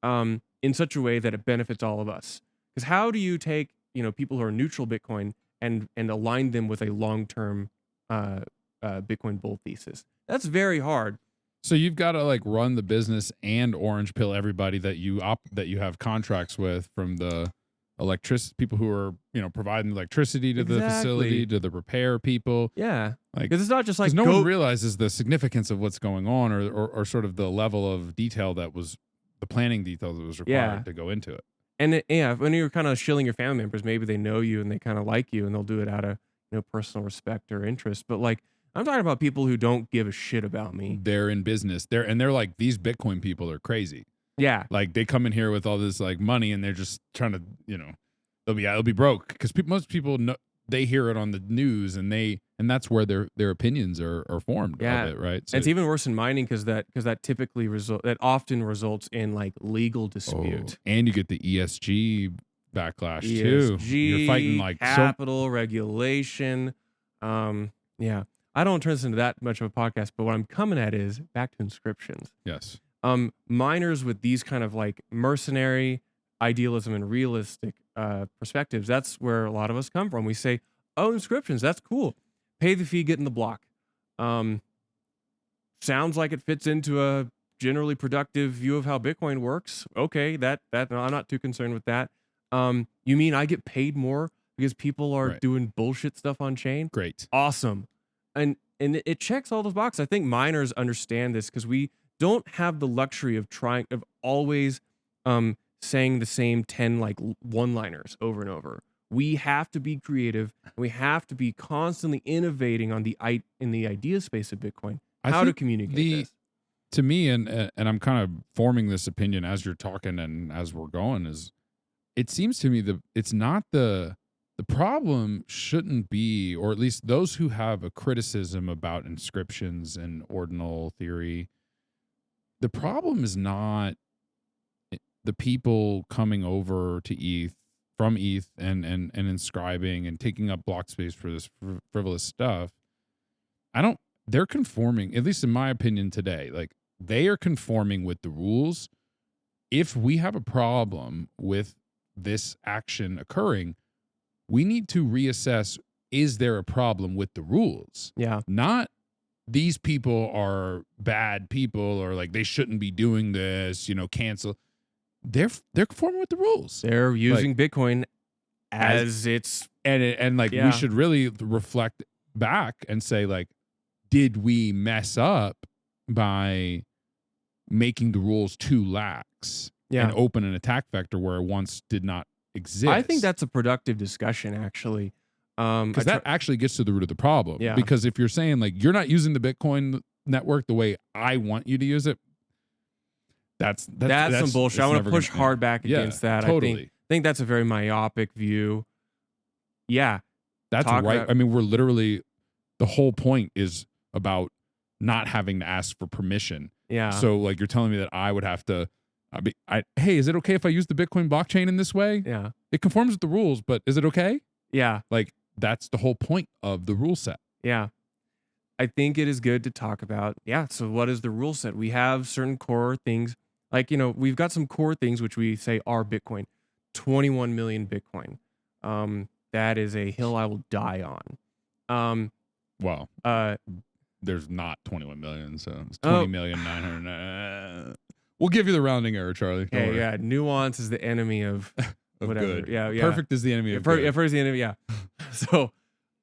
in such a way that it benefits all of us. Because how do you take people who are neutral Bitcoin and align them with a long-term Bitcoin bull thesis? That's very hard. So you've got to like run the business and orange pill everybody that you have contracts with, from the people who are providing electricity to the facility, to the repair people. Yeah, because it's not just like no one realizes the significance of what's going on, or sort of the level of detail the planning detail that was required to go into it. And when you're kind of shilling your family members, maybe they know you and they kind of like you, and they'll do it out of personal respect or interest. But like, I'm talking about people who don't give a shit about me. They're in business. They're like, these Bitcoin people are crazy. Yeah, like they come in here with all this like money, and they're just trying to they'll be broke because most people know, they hear it on the news, and that's where their opinions are formed. Yeah, of it, right. So it's even worse in mining because that typically often results in like legal dispute. And you get the ESG backlash too. ESG, You're fighting like capital regulation. Yeah, I don't turn this into that much of a podcast, but what I'm coming at is back to inscriptions. Yes. Miners with these kind of like mercenary idealism and realistic perspectives, that's where a lot of us come from. We say, oh, inscriptions, that's cool. Pay the fee, get in the block. Sounds like it fits into a generally productive view of how Bitcoin works. Okay, that no, I'm not too concerned with that. You mean I get paid more because people are doing bullshit stuff on chain? Great. Awesome. And it checks all those boxes. I think miners understand this because we don't have the luxury of always saying the same 10 like one-liners over and over. We have to be creative. We have to be constantly innovating in the idea space of Bitcoin. How to communicate this. To me, and I'm kind of forming this opinion as you're talking and as we're going, is it seems to me that it's not the problem shouldn't be, or at least those who have a criticism about inscriptions and ordinal theory, the problem is not the people coming over to ETH from ETH and inscribing and taking up block space for this frivolous stuff. They're conforming, at least in my opinion today, like they are conforming with the rules. If we have a problem with this action occurring, we need to reassess, is there a problem with the rules? Yeah. Not these people are bad people or like they shouldn't be doing this, cancel. They're conforming with the rules. They're using Bitcoin as it's we should really reflect back and say like, did we mess up by making the rules too lax and open an attack vector where it once did not exist? I think that's a productive discussion, actually. Because that actually gets to the root of the problem. Yeah. Because if you're saying like you're not using the Bitcoin network the way I want you to use it, that's some bullshit. I want to push hard back against that. Totally. I think that's a very myopic view. Yeah. That's right. I mean, we're literally, the whole point is about not having to ask for permission. Yeah. So like you're telling me that I would have to, hey, is it okay if I use the Bitcoin blockchain in this way? Yeah. It conforms with the rules, but is it okay? Yeah. Like that's the whole point of the rule set. Yeah. I think it is good to talk about, so what is the rule set? We have certain core things, like, we've got some core things which we say are Bitcoin. 21 million Bitcoin. That is a hill I will die on. Well, there's not 21 million, so it's 20,900,000. We'll give you the rounding error, Charlie. Okay, yeah. Nuance is the enemy of whatever. Good. Yeah. Perfect is the enemy of good. First the enemy. Yeah. So,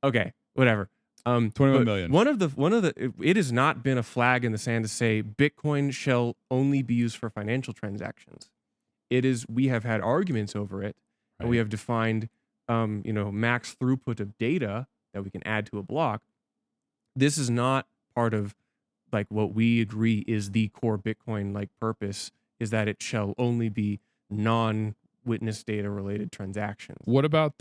okay, whatever. 21 million. One of the it has not been a flag in the sand to say Bitcoin shall only be used for financial transactions. It is. We have had arguments over it, and we have defined, max throughput of data that we can add to a block. This is not part of like what we agree is the core Bitcoin like purpose, is that it shall only be non-witness data related transactions. What about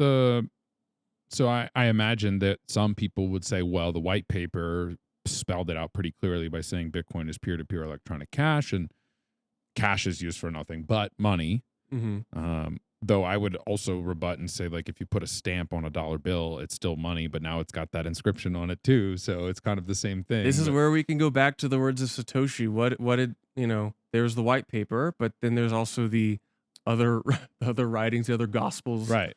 so I imagine that some people would say, well, the white paper spelled it out pretty clearly by saying Bitcoin is peer-to-peer electronic cash, and cash is used for nothing but money. Mm-hmm. Though I would also rebut and say, like, if you put a stamp on a dollar bill, it's still money, but now it's got that inscription on it too. So it's kind of the same thing. This is where we can go back to the words of Satoshi. What did, there's the white paper, but then there's also the other writings, the other gospels. Right.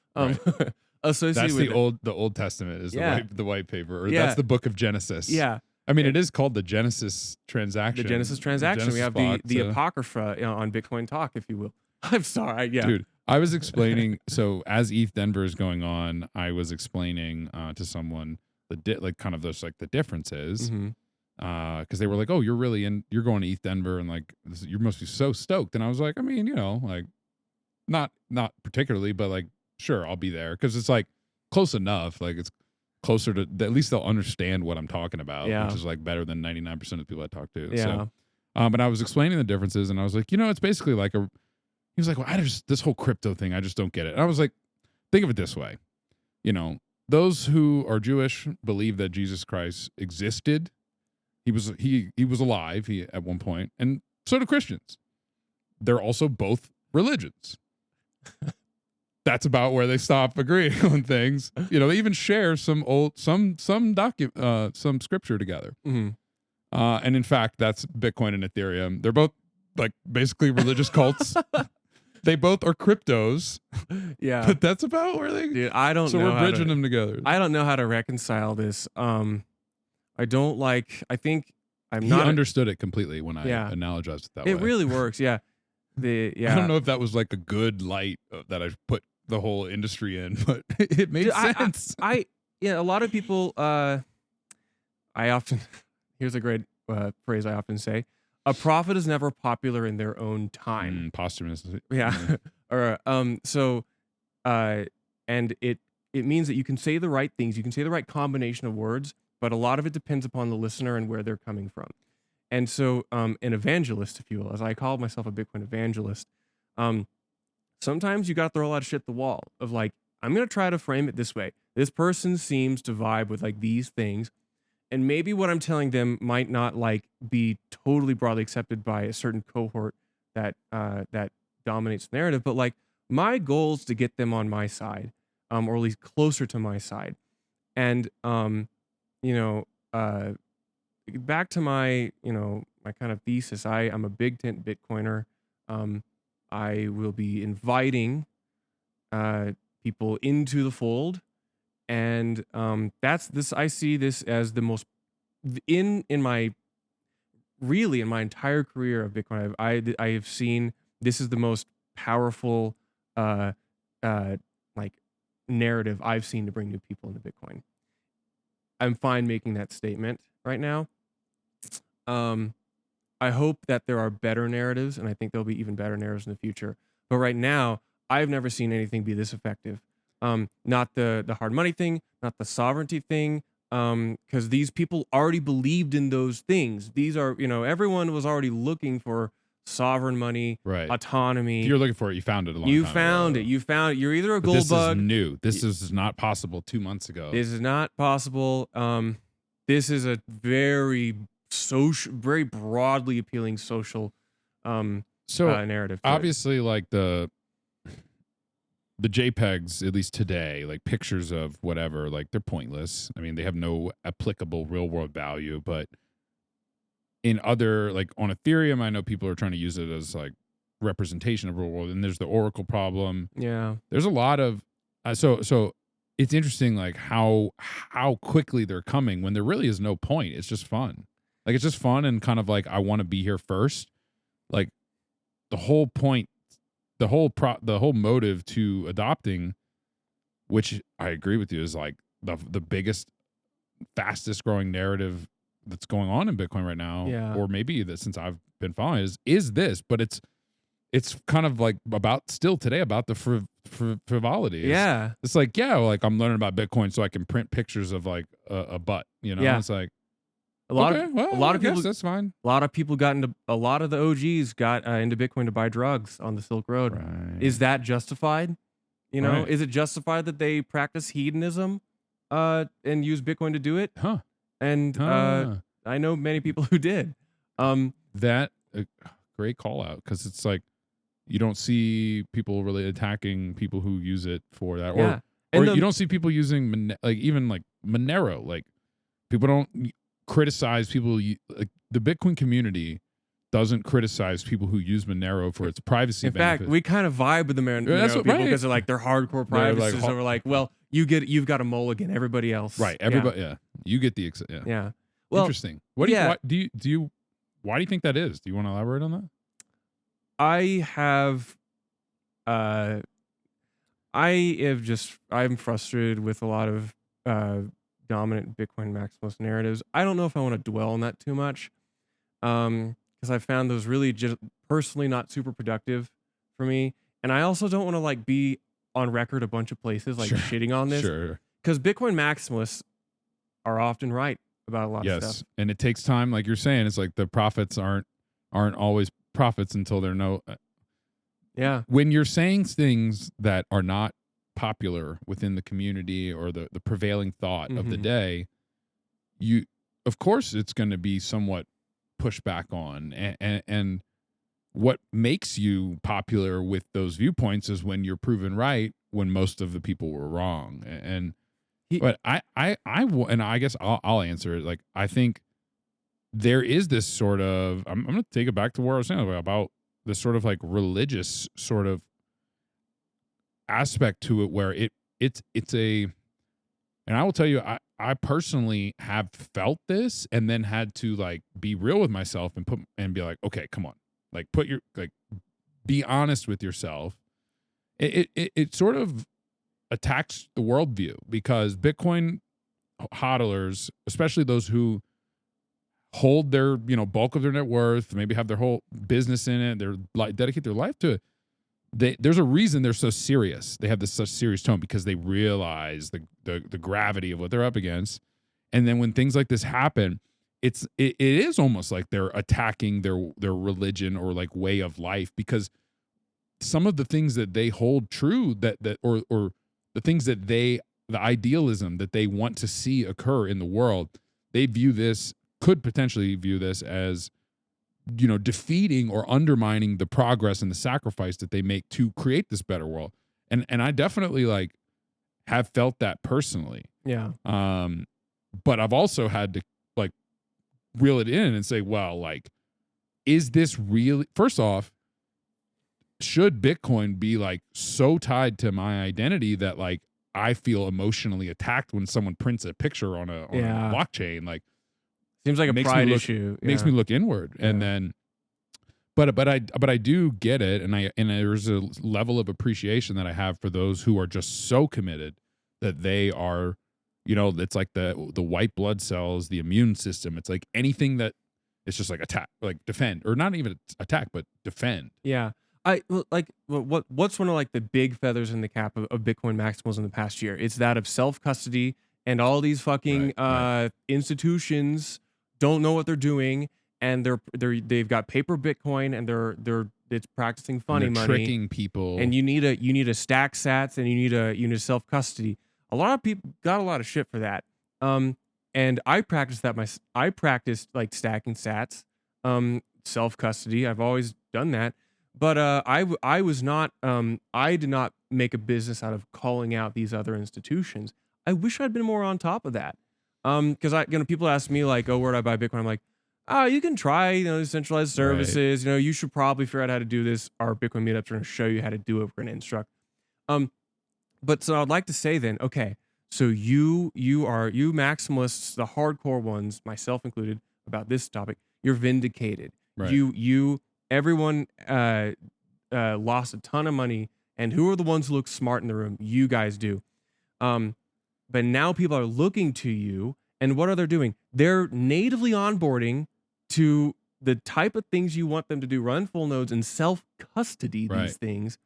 Associated That's the Old Testament is the white paper, or that's the book of Genesis. Yeah. I mean, it is called the Genesis transaction. The Genesis transaction. We have the Apocrypha on Bitcoin Talk, if you will. I'm sorry. Yeah. Dude, I was explaining, so as ETH Denver is going on, I was explaining to someone the differences. Mm-hmm. Because they were like, oh, you're going to ETH Denver, and like you must be so stoked. And I was like, I mean, like not particularly, but like, sure, I'll be there, because it's like close enough. Like it's closer to, at least they'll understand what I'm talking about, which is like better than 99% of the people I talk to. Yeah. So, but I was explaining the differences, and I was like, it's basically like he was like, well, this whole crypto thing, I just don't get it. And I was like, think of it this way. Those who are Jewish believe that Jesus Christ existed. He was alive at one point, and so do Christians. They're also both religions. that's about where they stop agreeing on things. You know, they even share some scripture together. Mm-hmm. And in fact, that's Bitcoin and Ethereum. They're both like basically religious cults. They both are cryptos. Yeah. But that's about where they. Dude, I don't so know. we're bridging them together. I don't know how to reconcile this. I don't like. I think I'm He not. understood it completely when I analogized it that way. It really works. Yeah. I don't know if that was like a good light that I put the whole industry in, but it made sense. A lot of people. I often. Here's a great phrase I often say: a prophet is never popular in their own time. Posthumous. Yeah. Or and it means that you can say the right things, you can say the right combination of words, but a lot of it depends upon the listener and where they're coming from. And so an evangelist, if you will, as I call myself a Bitcoin evangelist, sometimes you got to throw a lot of shit at the wall of like, I'm going to try to frame it this way. This person seems to vibe with like these things. And maybe what I'm telling them might not like be totally broadly accepted by a certain cohort that dominates the narrative, but like my goal is to get them on my side, or at least closer to my side. And back to my my kind of thesis. I'm a big tent Bitcoiner. I will be inviting people into the fold, and that's this. I see this as the most in my entire career of Bitcoin. I have seen this is the most powerful like narrative I've seen to bring new people into Bitcoin. I'm fine making that statement right now. I hope that there are better narratives, and I think there'll be even better narratives in the future. But right now, I've never seen anything be this effective. Not the hard money thing, not the sovereignty thing, because these people already believed in those things. These are, everyone was already looking for sovereign money, right? Autonomy. If you're looking for it, you found it a long You time found ago. it. You found it. You're either a gold bug. This is new. This is not possible 2 months ago. This is not possible. This is a very social, very broadly appealing social narrative. Obviously, like the JPEGs, at least today, like pictures of whatever, like they're pointless. I mean, they have no applicable real world value. But in other, like on Ethereum, I know people are trying to use it as like representation of real world. And there's the Oracle problem. Yeah, there's a lot of so it's interesting, like how quickly they're coming when there really is no point. It's just fun. Like it's just fun and kind of like I want to be here first. Like the whole point, the whole motive to adopting, which I agree with you, is like the biggest, fastest growing narrative that's going on in Bitcoin right now. Yeah. Or maybe that since I've been following is this, but it's kind of like about still today about the frivolity. Yeah. It's like, like I'm learning about Bitcoin so I can print pictures of like a butt, Yeah. It's like a lot of people. That's fine. A lot of people got into. A lot of the OGs got into Bitcoin to buy drugs on the Silk Road. Right. Is that justified? Right. Is it justified that they practice hedonism, and use Bitcoin to do it? Huh. And I know many people who did. That great call out, because it's like you don't see people really attacking people who use it for that, or you don't see people using like even like Monero. Like people don't criticize people. Like the Bitcoin community doesn't criticize people who use Monero for its privacy benefits. In fact, we kind of vibe with the Monero people because they're like they're hardcore privacists. So we're like, well, you've got a mulligan. Everybody else, right? Everybody, you get the yeah. Well, interesting. What do you? Why do you think that is? Do you want to elaborate on that? I'm frustrated with a lot of dominant Bitcoin maximalist narratives. I don't know if I want to dwell on that too much, because I found those really just personally not super productive for me. And I also don't want to like be on record a bunch of places like shitting on this, because Bitcoin maximalists are often right about a lot of stuff. And it takes time, like you're saying. It's like the prophets aren't always prophets until they're no. When you're saying things that are not popular within the community or the prevailing thought of the day, of course it's going to be somewhat pushed back on, and what makes you popular with those viewpoints is when you're proven right when most of the people were wrong. But and I guess I'll answer it. Like, I think there is this sort of, I'm going to take it back to where I was saying about this sort of like religious sort of aspect to it, where it's a, and I will tell you, I personally have felt this and then had to like be real with myself and be like, okay, come on, like be honest with yourself. It sort of attacks the worldview, because Bitcoin hodlers, especially those who hold their, bulk of their net worth, maybe have their whole business in it, they're like dedicate their life to it. There's a reason they're so serious. They have this such serious tone because they realize the gravity of what they're up against. And then when things like this happen, it is almost like they're attacking their religion or like way of life, because some of the things that they hold true or the things that the idealism that they want to see occur in the world, they could potentially view this as, defeating or undermining the progress and the sacrifice that they make to create this better world. And I definitely like have felt that personally. Yeah. But I've also had to like reel it in and say, well, like, is this really, first off, should Bitcoin be like so tied to my identity that like I feel emotionally attacked when someone prints a picture on a blockchain? Like, seems like a pride issue. Makes me look inward. Yeah. And then, but I do get it, and there's a level of appreciation that I have for those who are just so committed that they are, it's like the white blood cells, the immune system. It's like anything that it's just like attack, like defend, or not even attack, but defend. Yeah. What's one of like the big feathers in the cap of Bitcoin maximalism in the past year? It's that of self-custody, and all these fucking institutions don't know what they're doing, and they've got paper Bitcoin, and it's practicing funny money, tricking people. And you need a stack sats, and you need a self-custody. A lot of people got a lot of shit for that. And I practiced that. I practiced like stacking sats, self-custody. I've always done that. But I was not, I did not make a business out of calling out these other institutions. I wish I'd been more on top of that. Because people ask me like, oh, where do I buy Bitcoin? I'm like, oh, you can try, decentralized services. Right. You should probably figure out how to do this. Our Bitcoin meetups are going to show you how to do it. We're going to instruct. But so I'd like to say then, okay, so you maximalists, the hardcore ones, myself included, about this topic, you're vindicated. Right. Everyone lost a ton of money, and who are the ones who look smart in the room? You guys do. But now people are looking to you, and what are they doing? They're natively onboarding to the type of things you want them to do, run full nodes and self-custody these things.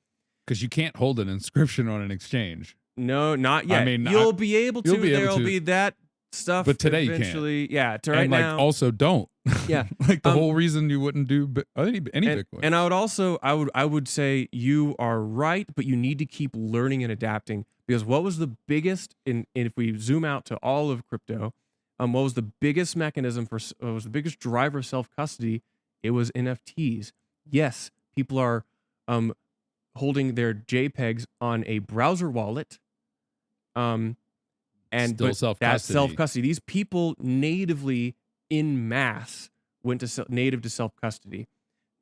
Because you can't hold an inscription on an exchange. No, not yet. I mean, you'll be able to. There'll be that stuff. But today eventually, you can't. Yeah, to right and now. Also don't. Yeah. Like the whole reason you wouldn't do any Bitcoin. And I would say you are right, but you need to keep learning and adapting, because what was the biggest if we zoom out to all of crypto, what was the biggest mechanism what was the biggest driver of self-custody? It was NFTs. Yes, people are holding their JPEGs on a browser wallet. And still self-custody. That's self-custody. These people natively in mass went to native to self-custody.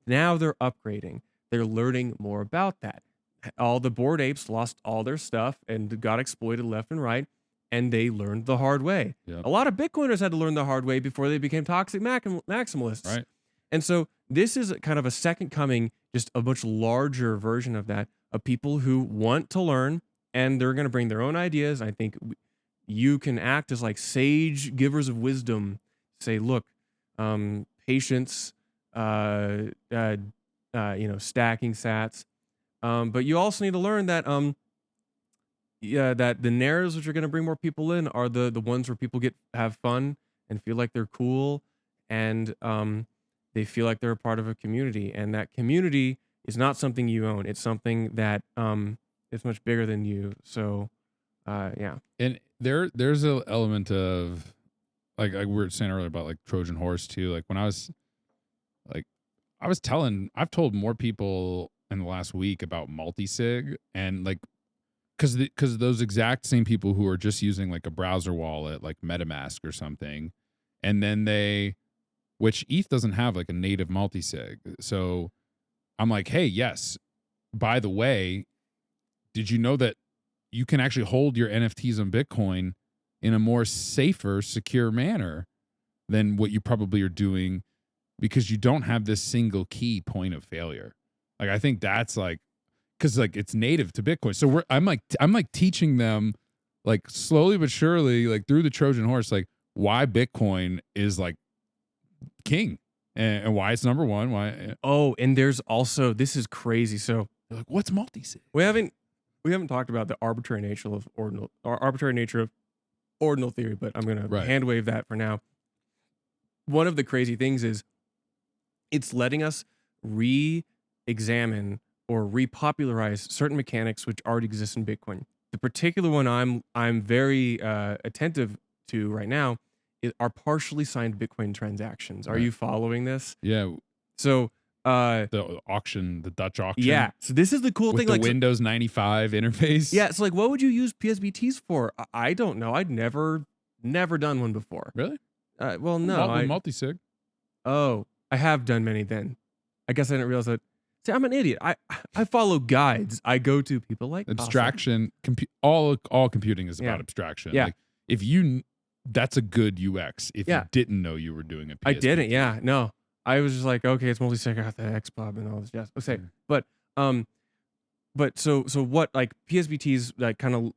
Now they're upgrading. They're learning more about that. All the Bored Apes lost all their stuff and got exploited left and right, and they learned the hard way. Yep. A lot of Bitcoiners had to learn the hard way before they became toxic maximalists. Right. And so this is kind of a second coming, just a much larger version of that, of people who want to learn, and they're going to bring their own ideas. I think you can act as like sage givers of wisdom. Say, look, patience, stacking sats. But you also need to learn that that the narratives which are going to bring more people in are the ones where people have fun and feel like they're cool, and they feel like they're a part of a community, and that community is not something you own. It's something that is much bigger than you. So yeah. And there's an element of like we were saying earlier about like Trojan horse too. Like when I was like, I've told more people in the last week about multi-sig, and like, because those exact same people who are just using like a browser wallet, like MetaMask or something, and then which ETH doesn't have like a native multi-sig. So I'm like, hey, yes, by the way, did you know that you can actually hold your NFTs on Bitcoin in a more safer, secure manner than what you probably are doing, because you don't have this single key point of failure. Like, I think that's like, because like it's native to Bitcoin. So I'm like teaching them like slowly but surely, like through the Trojan horse, like why Bitcoin is like king, and why it's number one. Why? Oh, and there's also, this is crazy. So They're like, what's multi-sig? we haven't talked about the arbitrary nature of ordinal theory, but I'm gonna hand wave that for now. One of the crazy things is it's letting us re-examine or repopularize certain mechanics which already exist in Bitcoin. The particular one I'm very attentive to right now are partially signed Bitcoin transactions. Are you following this? Yeah. So the auction, the Dutch auction. Yeah. So this is the cool with thing. The like Windows 95 interface. Yeah. So like, what would you use PSBTs for? I don't know. I'd never done one before. Really? Well, no. Multi-sig. Oh, I have done many then. I guess I didn't realize that. See, I'm an idiot. I follow guides. I go to people like abstraction. All computing is about abstraction. Yeah. Like that's a good UX. If you didn't know you were doing a PSBT. I didn't. Yeah. No. I was just like, okay, it's multi-sig. I got the XPub and all this jazz. Okay. But so what, like PSBTs, like kind of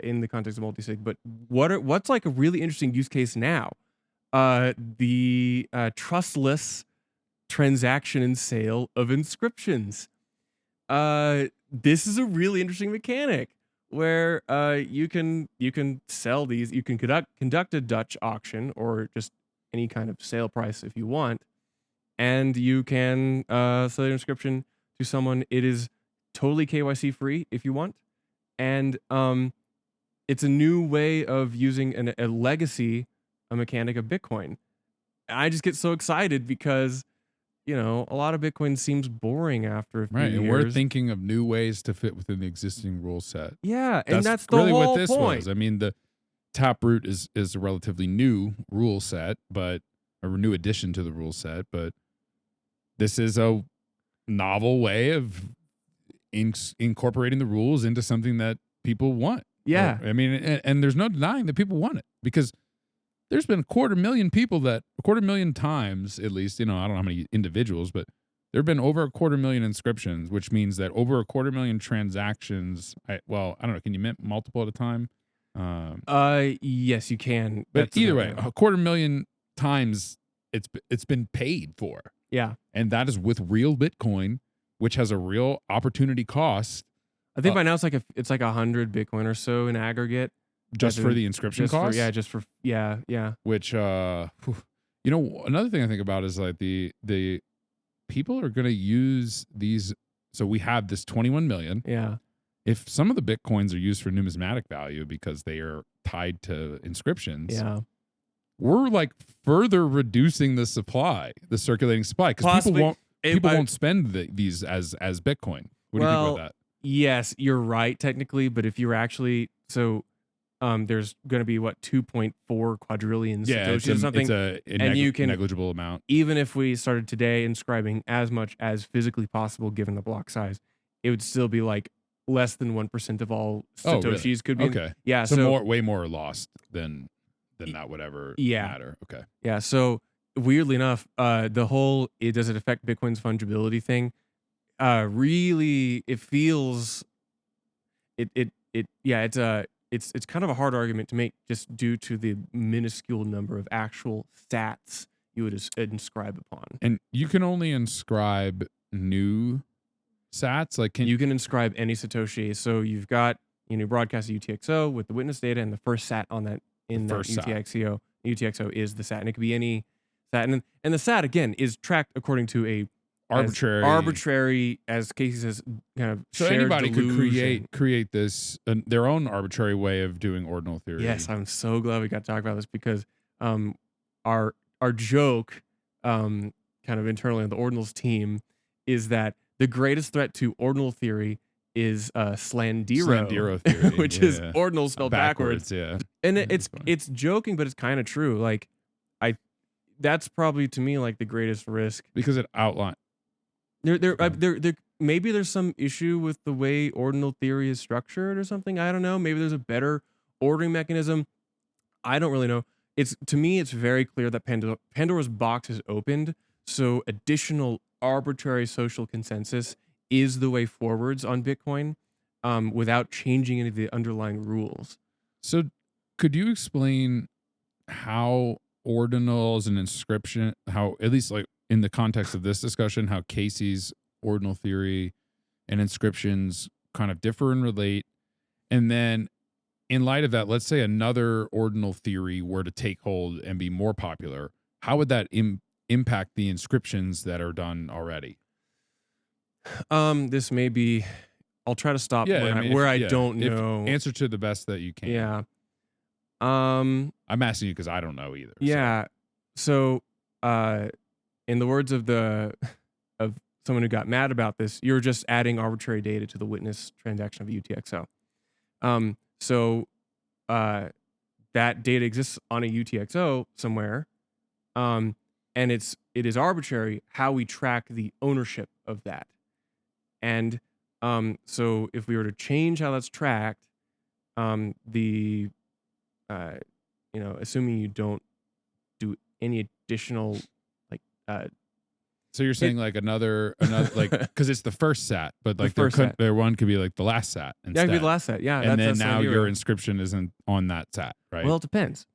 in the context of multi-sig. But what's like a really interesting use case now? The trustless transaction and sale of inscriptions. This is a really interesting mechanic where you can sell these. You can conduct a Dutch auction or just any kind of sale price if you want, and you can sell your inscription to someone. It is totally KYC free if you want, and it's a new way of using a legacy, a mechanic of Bitcoin. I just get so excited because, you know, a lot of Bitcoin seems boring after a few years. And we're thinking of new ways to fit within the existing rule set. Yeah, and that's the really whole what this point. was. I mean, the Taproot is a relatively new rule set, but a new addition to the rule set. But this is a novel way of incorporating the rules into something that people want. Yeah, I mean, and there's no denying that people want it, because there's been 250,000 times, at least, you know, I don't know how many individuals, but there have been over 250,000 inscriptions, which means that over 250,000 transactions. I don't know. Can you multiple at a time? Yes, you can. But that's either way, 250,000 times it's been paid for. Yeah, and that is with real Bitcoin, which has a real opportunity cost. I think by now it's like 100 Bitcoin or so in aggregate. Just for the inscription cost? Yeah. Which, you know, another thing I think about is like the people are going to use these. So we have this 21 million. Yeah. If some of the Bitcoins are used for numismatic value because they are tied to inscriptions, we're like further reducing the supply, the circulating supply, because people won't spend these as Bitcoin. What do you think about that? Yes, you're right technically, but if you're actually there's going to be 2.4 quadrillion Satoshis or something. It's you can negligible amount. Even if we started today inscribing as much as physically possible, given the block size, it would still be like less than 1% of all Satoshis really? could be. Okay. Yeah. So way more lost than that would ever matter. Okay. Yeah. So weirdly enough, the whole does it affect Bitcoin's fungibility thing? Really, it feels it's kind of a hard argument to make just due to the minuscule number of actual sats you would inscribe upon. And you can only inscribe new sats. Like you can inscribe any Satoshi. So you've got, you know, broadcast a UTXO with the witness data, and the first sat on that in the UTXO is the sat, and it could be any sat, and the sat again is tracked according to a arbitrary, as Casey says, kind of. So anybody could create this their own arbitrary way of doing ordinal theory. Yes, I'm so glad we got to talk about this, because our joke kind kind of internally on the Ordinals team is that the greatest threat to ordinal theory is Slandero theory, which is ordinal spelled backwards. Yeah, And That's funny. it's joking, but it's kind of true. Like that's probably to me like the greatest risk. because it outline. There maybe there's some issue with the way ordinal theory is structured or something. I don't know. Maybe there's a better ordering mechanism. I don't really know. To me, it's very clear that Pandora's box is opened, so additional arbitrary social consensus is the way forwards on Bitcoin, without changing any of the underlying rules. So, could you explain how ordinals and inscription, how at least like in the context of this discussion, how Casey's ordinal theory and inscriptions kind of differ and relate, and then in light of that, let's say another ordinal theory were to take hold and be more popular, how would that impact the inscriptions that are done already? This may be. I'll try to stop where I don't know. Answer to the best that you can. Yeah. I'm asking you because I don't know either. Yeah. So, in the words of someone who got mad about this, you're just adding arbitrary data to the witness transaction of a UTXO. So that data exists on a UTXO somewhere, and it is arbitrary how we track the ownership of that. And so if we were to change how that's tracked, assuming you don't do any additional so you're saying like another like because it's the first sat, but like their one could be like the last sat instead. Yeah, it could be the last sat. Yeah, and then now your inscription isn't on that sat, right? Well, it depends.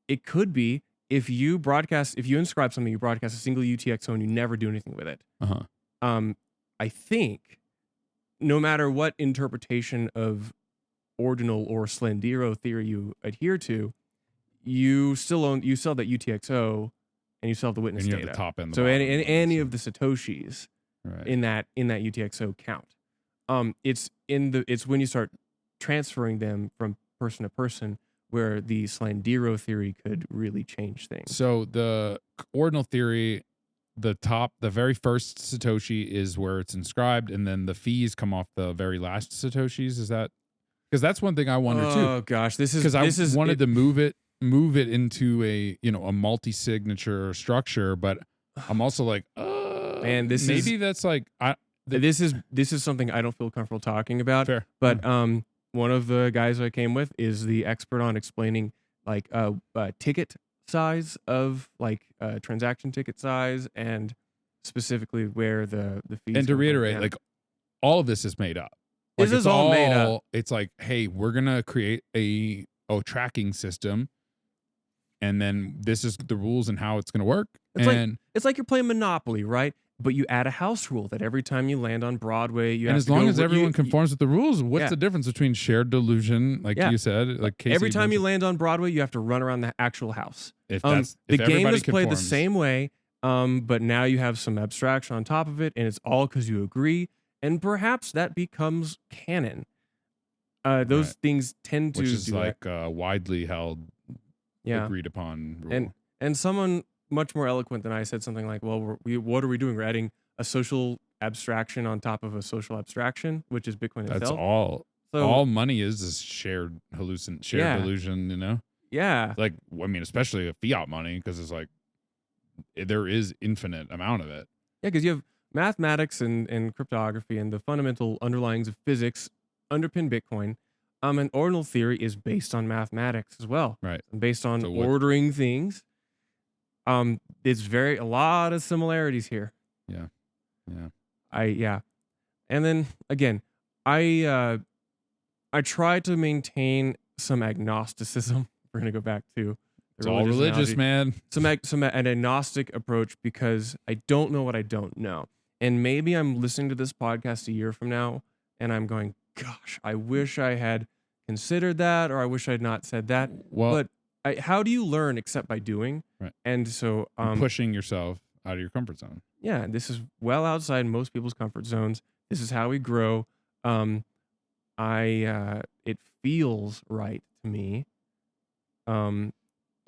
It could be if you inscribe something, you broadcast a single UTXO and you never do anything with it. I think no matter what interpretation of ordinal or Slandero theory you adhere to, you still have that UTXO. And you still have the witness and you data. have the top end. So any of the satoshis in that UTXO count. It's when you start transferring them from person to person where the Slandero theory could really change things. So the ordinal theory, the very first satoshi is where it's inscribed, and then the fees come off the very last satoshis. Is that because that's one thing I wonder too? Oh gosh, this is wanted to move it into a multi-signature structure, but I'm also like, man, this is something I don't feel comfortable talking about. Fair. But one of the guys I came with is the expert on explaining like ticket size of transaction ticket size and specifically where the fees. And to reiterate, like all of this is made up. Like, this is all made up. It's like, hey, we're gonna create a tracking system. And then this is the rules and how it's going to work. It's like you're playing Monopoly, right? But you add a house rule that every time you land on Broadway, you have as to long as everyone conforms with the rules, what's the difference between shared delusion, like you said, like Casey every time you land on Broadway, you have to run around the actual house. If the game is played the same way, but now you have some abstraction on top of it, and it's all because you agree, and perhaps that becomes canon. Those things tend to, which is widely held. Agreed upon rule. And someone much more eloquent than I said something like, well, what are we doing? We're adding a social abstraction on top of a social abstraction, which is Bitcoin itself. That's all. So, all money is shared delusion, Yeah. Like, I mean, especially a fiat money, because it's like, there is infinite amount of it. Yeah, because you have mathematics and cryptography and the fundamental underlyings of physics underpin Bitcoin. And ordinal theory is based on mathematics as well. Right. Based on ordering things. It's a lot of similarities here. Yeah. And then again, I try to maintain some agnosticism. We're gonna go back to it's all religious, man. An agnostic approach because I don't know what I don't know. And maybe I'm listening to this podcast a year from now and I'm going, gosh, I wish I had considered that, or I wish I had not said that. Well, but how do you learn except by doing? Right. And so pushing yourself out of your comfort zone. Yeah, this is well outside most people's comfort zones. This is how we grow. It feels right to me. A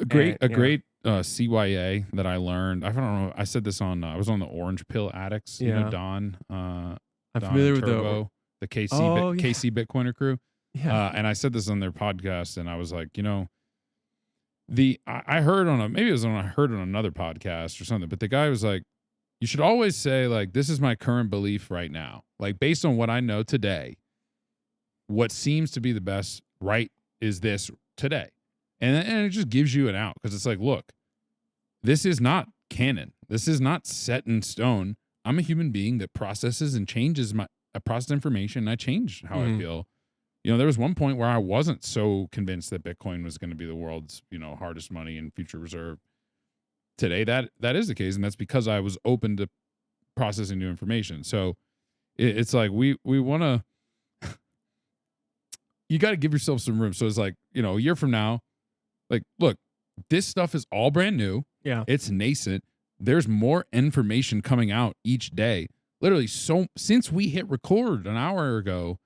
great CYA that I learned. I don't know. I said this on. I was on the Orange Pill Addicts. You know, Don. I'm Don familiar with Turbo, the KC Bitcoiner crew. Yeah. And I said this on their podcast, and I was like, you know, I heard on I heard on another podcast or something, but the guy was like, you should always say like, this is my current belief right now. Like based on what I know today, what seems to be the best right is this today. And it just gives you an out because it's like, look, this is not canon. This is not set in stone. I'm a human being that processes and changes I process information and I change how I feel. You know, there was one point where I wasn't so convinced that Bitcoin was going to be the world's, you know, hardest money and future reserve. Today, that is the case, and that's because I was open to processing new information. So it's like we want to. You got to give yourself some room. So it's like, you know, a year from now, like, look, this stuff is all brand new. Yeah, it's nascent. There's more information coming out each day. Literally, so since we hit record an hour ago,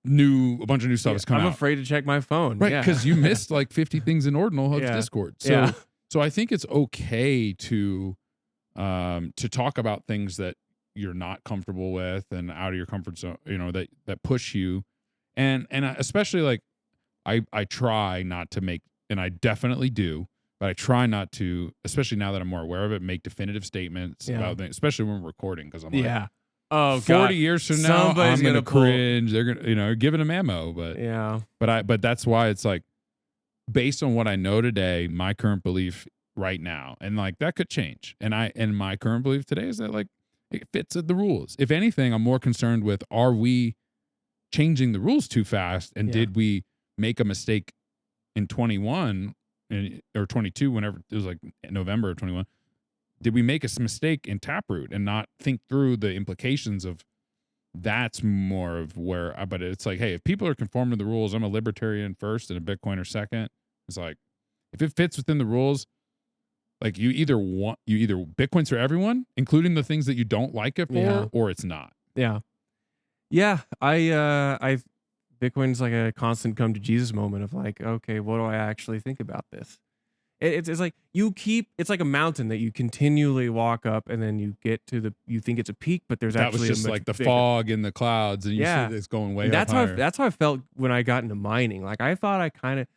a bunch of new stuff is coming out. I'm afraid to check my phone. Right, because you missed like 50 things in Ordinal Hub's Discord. So I think it's okay to talk about things that you're not comfortable with and out of your comfort zone, you know, that push you. And especially like I try not to make, and I definitely do, but I try not to, especially now that I'm more aware of it, make definitive statements about things, especially when we're recording, because I'm like, oh, 40 years from now, somebody's I'm gonna pull. cringe. They're gonna, you know, giving them ammo, but that's why it's like, based on what I know today, my current belief right now, and like that could change. And my current belief today is that like it fits the rules. If anything, I'm more concerned with, are we changing the rules too fast? And did we make a mistake in 21 or 22, whenever it was like November of 21? Did we make a mistake in Taproot and not think through the implications of? That's more of where, but it's like, hey, if people are conforming to the rules, I'm a libertarian first and a Bitcoiner second. It's like, if it fits within the rules, like you either Bitcoin's for everyone, including the things that you don't like it for, or it's not. Yeah. Bitcoin's like a constant come to Jesus moment of like, okay, what do I actually think about this? It's like it's like a mountain that you continually walk up, and then you get to you think it's a peak, but there's actually was just like the fog in the clouds, and you see it's going way up higher. That's how I felt when I got into mining. Like I thought I kind of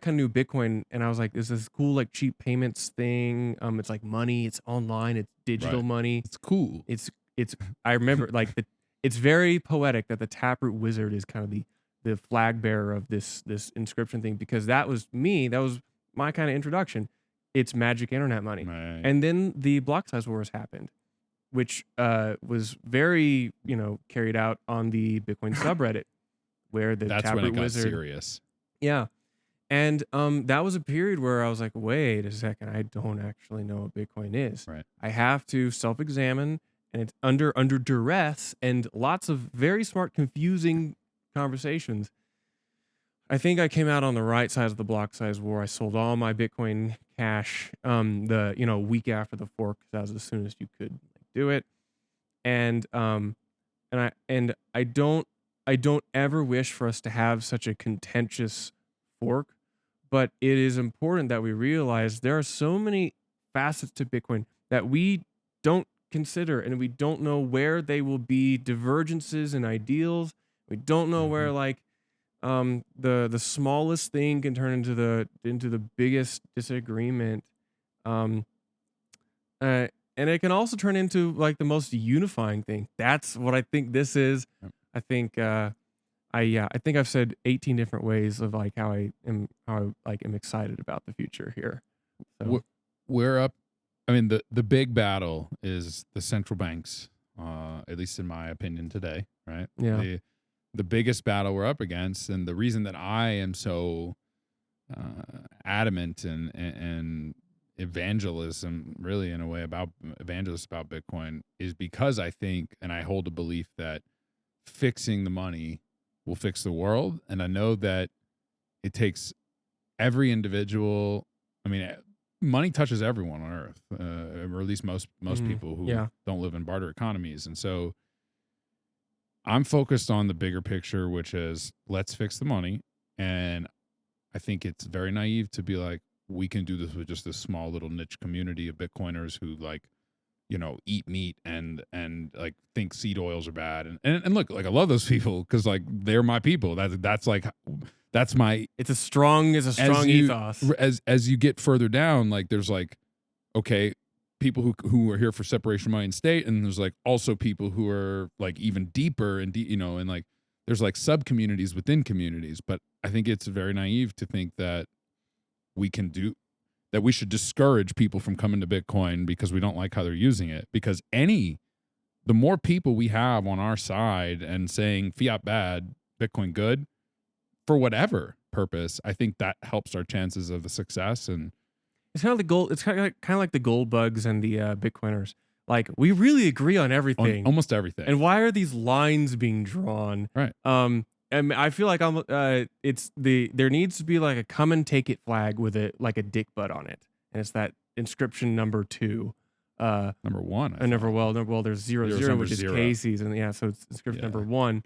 knew Bitcoin, and I was like, there's this cool like cheap payments thing. It's like money, it's online, it's digital money. It's cool. It's I remember like it's very poetic that the Taproot wizard is kind of the flag bearer of this inscription thing, because that was my kind of introduction. It's magic internet money. Right. And then the block size wars happened, which was very, you know, carried out on the Bitcoin subreddit, where the that's Taproot when it got wizard, serious. Yeah. And that was a period where I was like, wait a second, I don't actually know what Bitcoin is. Right. I have to self-examine, and it's under duress and lots of very smart, confusing conversations. I think I came out on the right side of the block size war. I sold all my Bitcoin Cash week after the fork. That was as soon as you could do it. And I don't ever wish for us to have such a contentious fork, but it is important that we realize there are so many facets to Bitcoin that we don't consider, and we don't know where they will be divergences in ideals. We don't know where like the smallest thing can turn into the biggest disagreement, and it can also turn into like the most unifying thing. That's what I think this is. I think I think I've said 18 different ways of like how I am excited about the future here. So. We're up. I mean, the big battle is the central banks, at least in my opinion today, right? Yeah. The biggest battle we're up against, and the reason that I am so adamant and evangelist about Bitcoin is because I think, and I hold a belief that fixing the money will fix the world. And I know that it takes every individual. I mean, money touches everyone on earth, or at least most people who don't live in barter economies. And so I'm focused on the bigger picture, which is let's fix the money. And I think it's very naive to be like, we can do this with just this small little niche community of Bitcoiners who like, you know, eat meat and like think seed oils are bad. And look, like I love those people because like they're my people. That's like that's my It's a strong ethos. As you get further down, like there's like, okay, people who are here for separation of money and state, and there's like also people who are like even deeper and you know, and like there's like sub communities within communities. But I think it's very naive to think that we should discourage people from coming to Bitcoin because we don't like how they're using it. Because the more people we have on our side and saying fiat bad, Bitcoin good, for whatever purpose, I think that helps our chances of the success. And it's kind of the gold. It's kind of like the gold bugs and the Bitcoiners. Like we really agree on everything, on almost everything. And why are these lines being drawn? Right. And I feel like there needs to be like a come and take it flag with it like a dick butt on it, and it's that inscription number 2. Number 1. There's 00, which is Casey's, and yeah, so it's inscription number 1.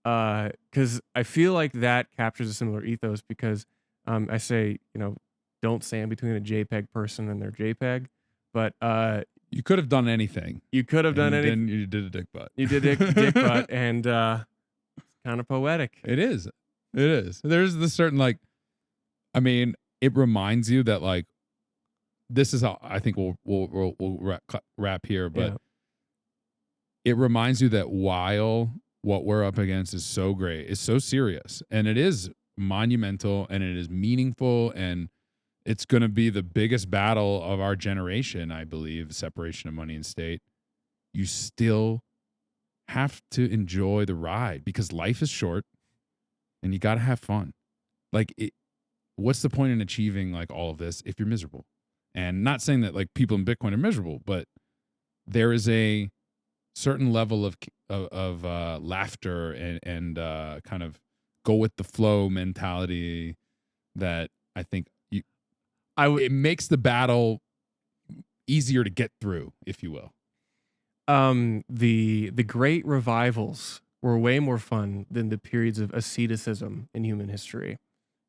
Because I feel like that captures a similar ethos. Because I say, you know, don't stand between a JPEG person and their JPEG, but you could have done anything. You could have done anything. Then you did a dick butt. You did a dick butt, and kind of poetic. It is. There's this certain like, I mean, it reminds you that like, this is how I think we'll wrap here, but it reminds you that while what we're up against is so great, it's so serious, and it is monumental, and it is meaningful, and it's going to be the biggest battle of our generation, I believe, separation of money and state. You still have to enjoy the ride because life is short and you got to have fun. Like, what's the point in achieving like all of this if you're miserable? And not saying that like people in Bitcoin are miserable, but there is a certain level of laughter and kind of go with the flow mentality that I think it makes the battle easier to get through, if you will. The great revivals were way more fun than the periods of asceticism in human history,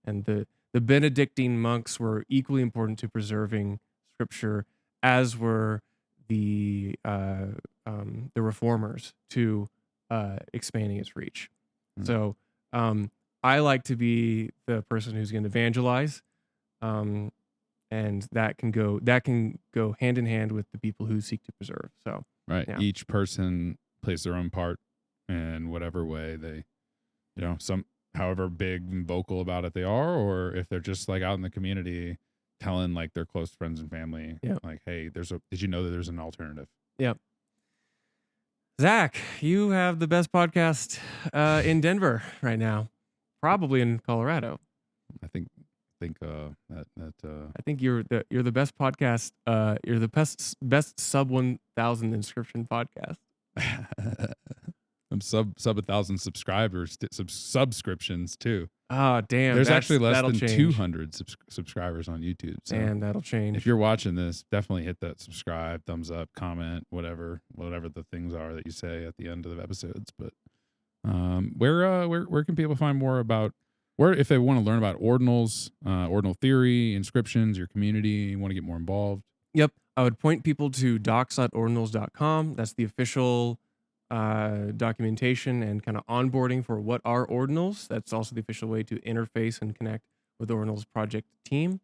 and the Benedictine monks were equally important to preserving scripture, as were the reformers to expanding its reach. Mm. So I like to be the person who's going to evangelize, and that can go hand in hand with the people who seek to preserve. So right, yeah. Each person plays their own part in whatever way they, you know, however big and vocal about it they are, or if they're just like out in the community telling like their close friends and family, like, hey, did you know that there's an alternative? Yep. Zach, you have the best podcast in Denver right now, probably in Colorado. I think you're the best podcast. You're the best sub 1,000 inscription podcast. I'm sub 1,000 subscribers, subscriptions too. Oh damn! There's actually less than 200 subscribers on YouTube. So and that'll change. If you're watching this, definitely hit that subscribe, thumbs up, comment, whatever the things are that you say at the end of the episodes. But where can people find more about? If they want to learn about ordinals, ordinal theory, inscriptions, your community, want to get more involved? Yep. I would point people to docs.ordinals.com. That's the official documentation and kind of onboarding for what are ordinals. That's also the official way to interface and connect with the Ordinals Project team.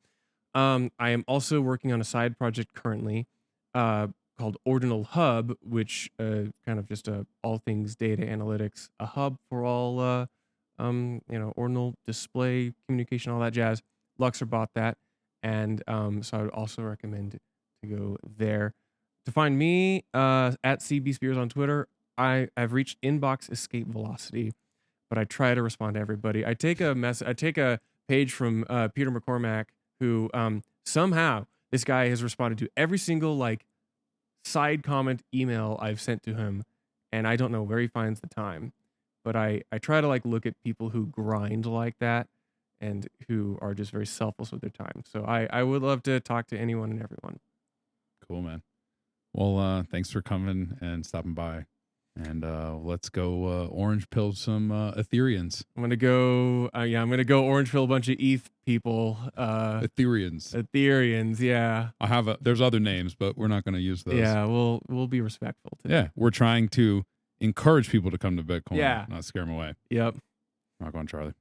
I am also working on a side project currently called Ordinal Hub, which kind of just all things data analytics, a hub for all ordinal display communication, all that jazz. Luxor bought that, and so I would also recommend to go there. To find me at CB Spears on Twitter, I've reached inbox escape velocity, but I try to respond to everybody. I take a page from Peter McCormack, who somehow this guy has responded to every single like side comment email I've sent to him, and I don't know where he finds the time. But I try to like look at people who grind like that and who are just very selfless with their time. So I would love to talk to anyone and everyone. Cool, man. Well, thanks for coming and stopping by. And let's go orange pill some Ethereans. I'm gonna go. I'm gonna go orange pill a bunch of ETH people. Ethereans. Ethereans. Yeah. I have there's other names, but we're not going to use those. Yeah. We'll be respectful today. Yeah, we're trying to encourage people to come to Bitcoin. Yeah. Not scare them away. Yep. Rock on, Charlie.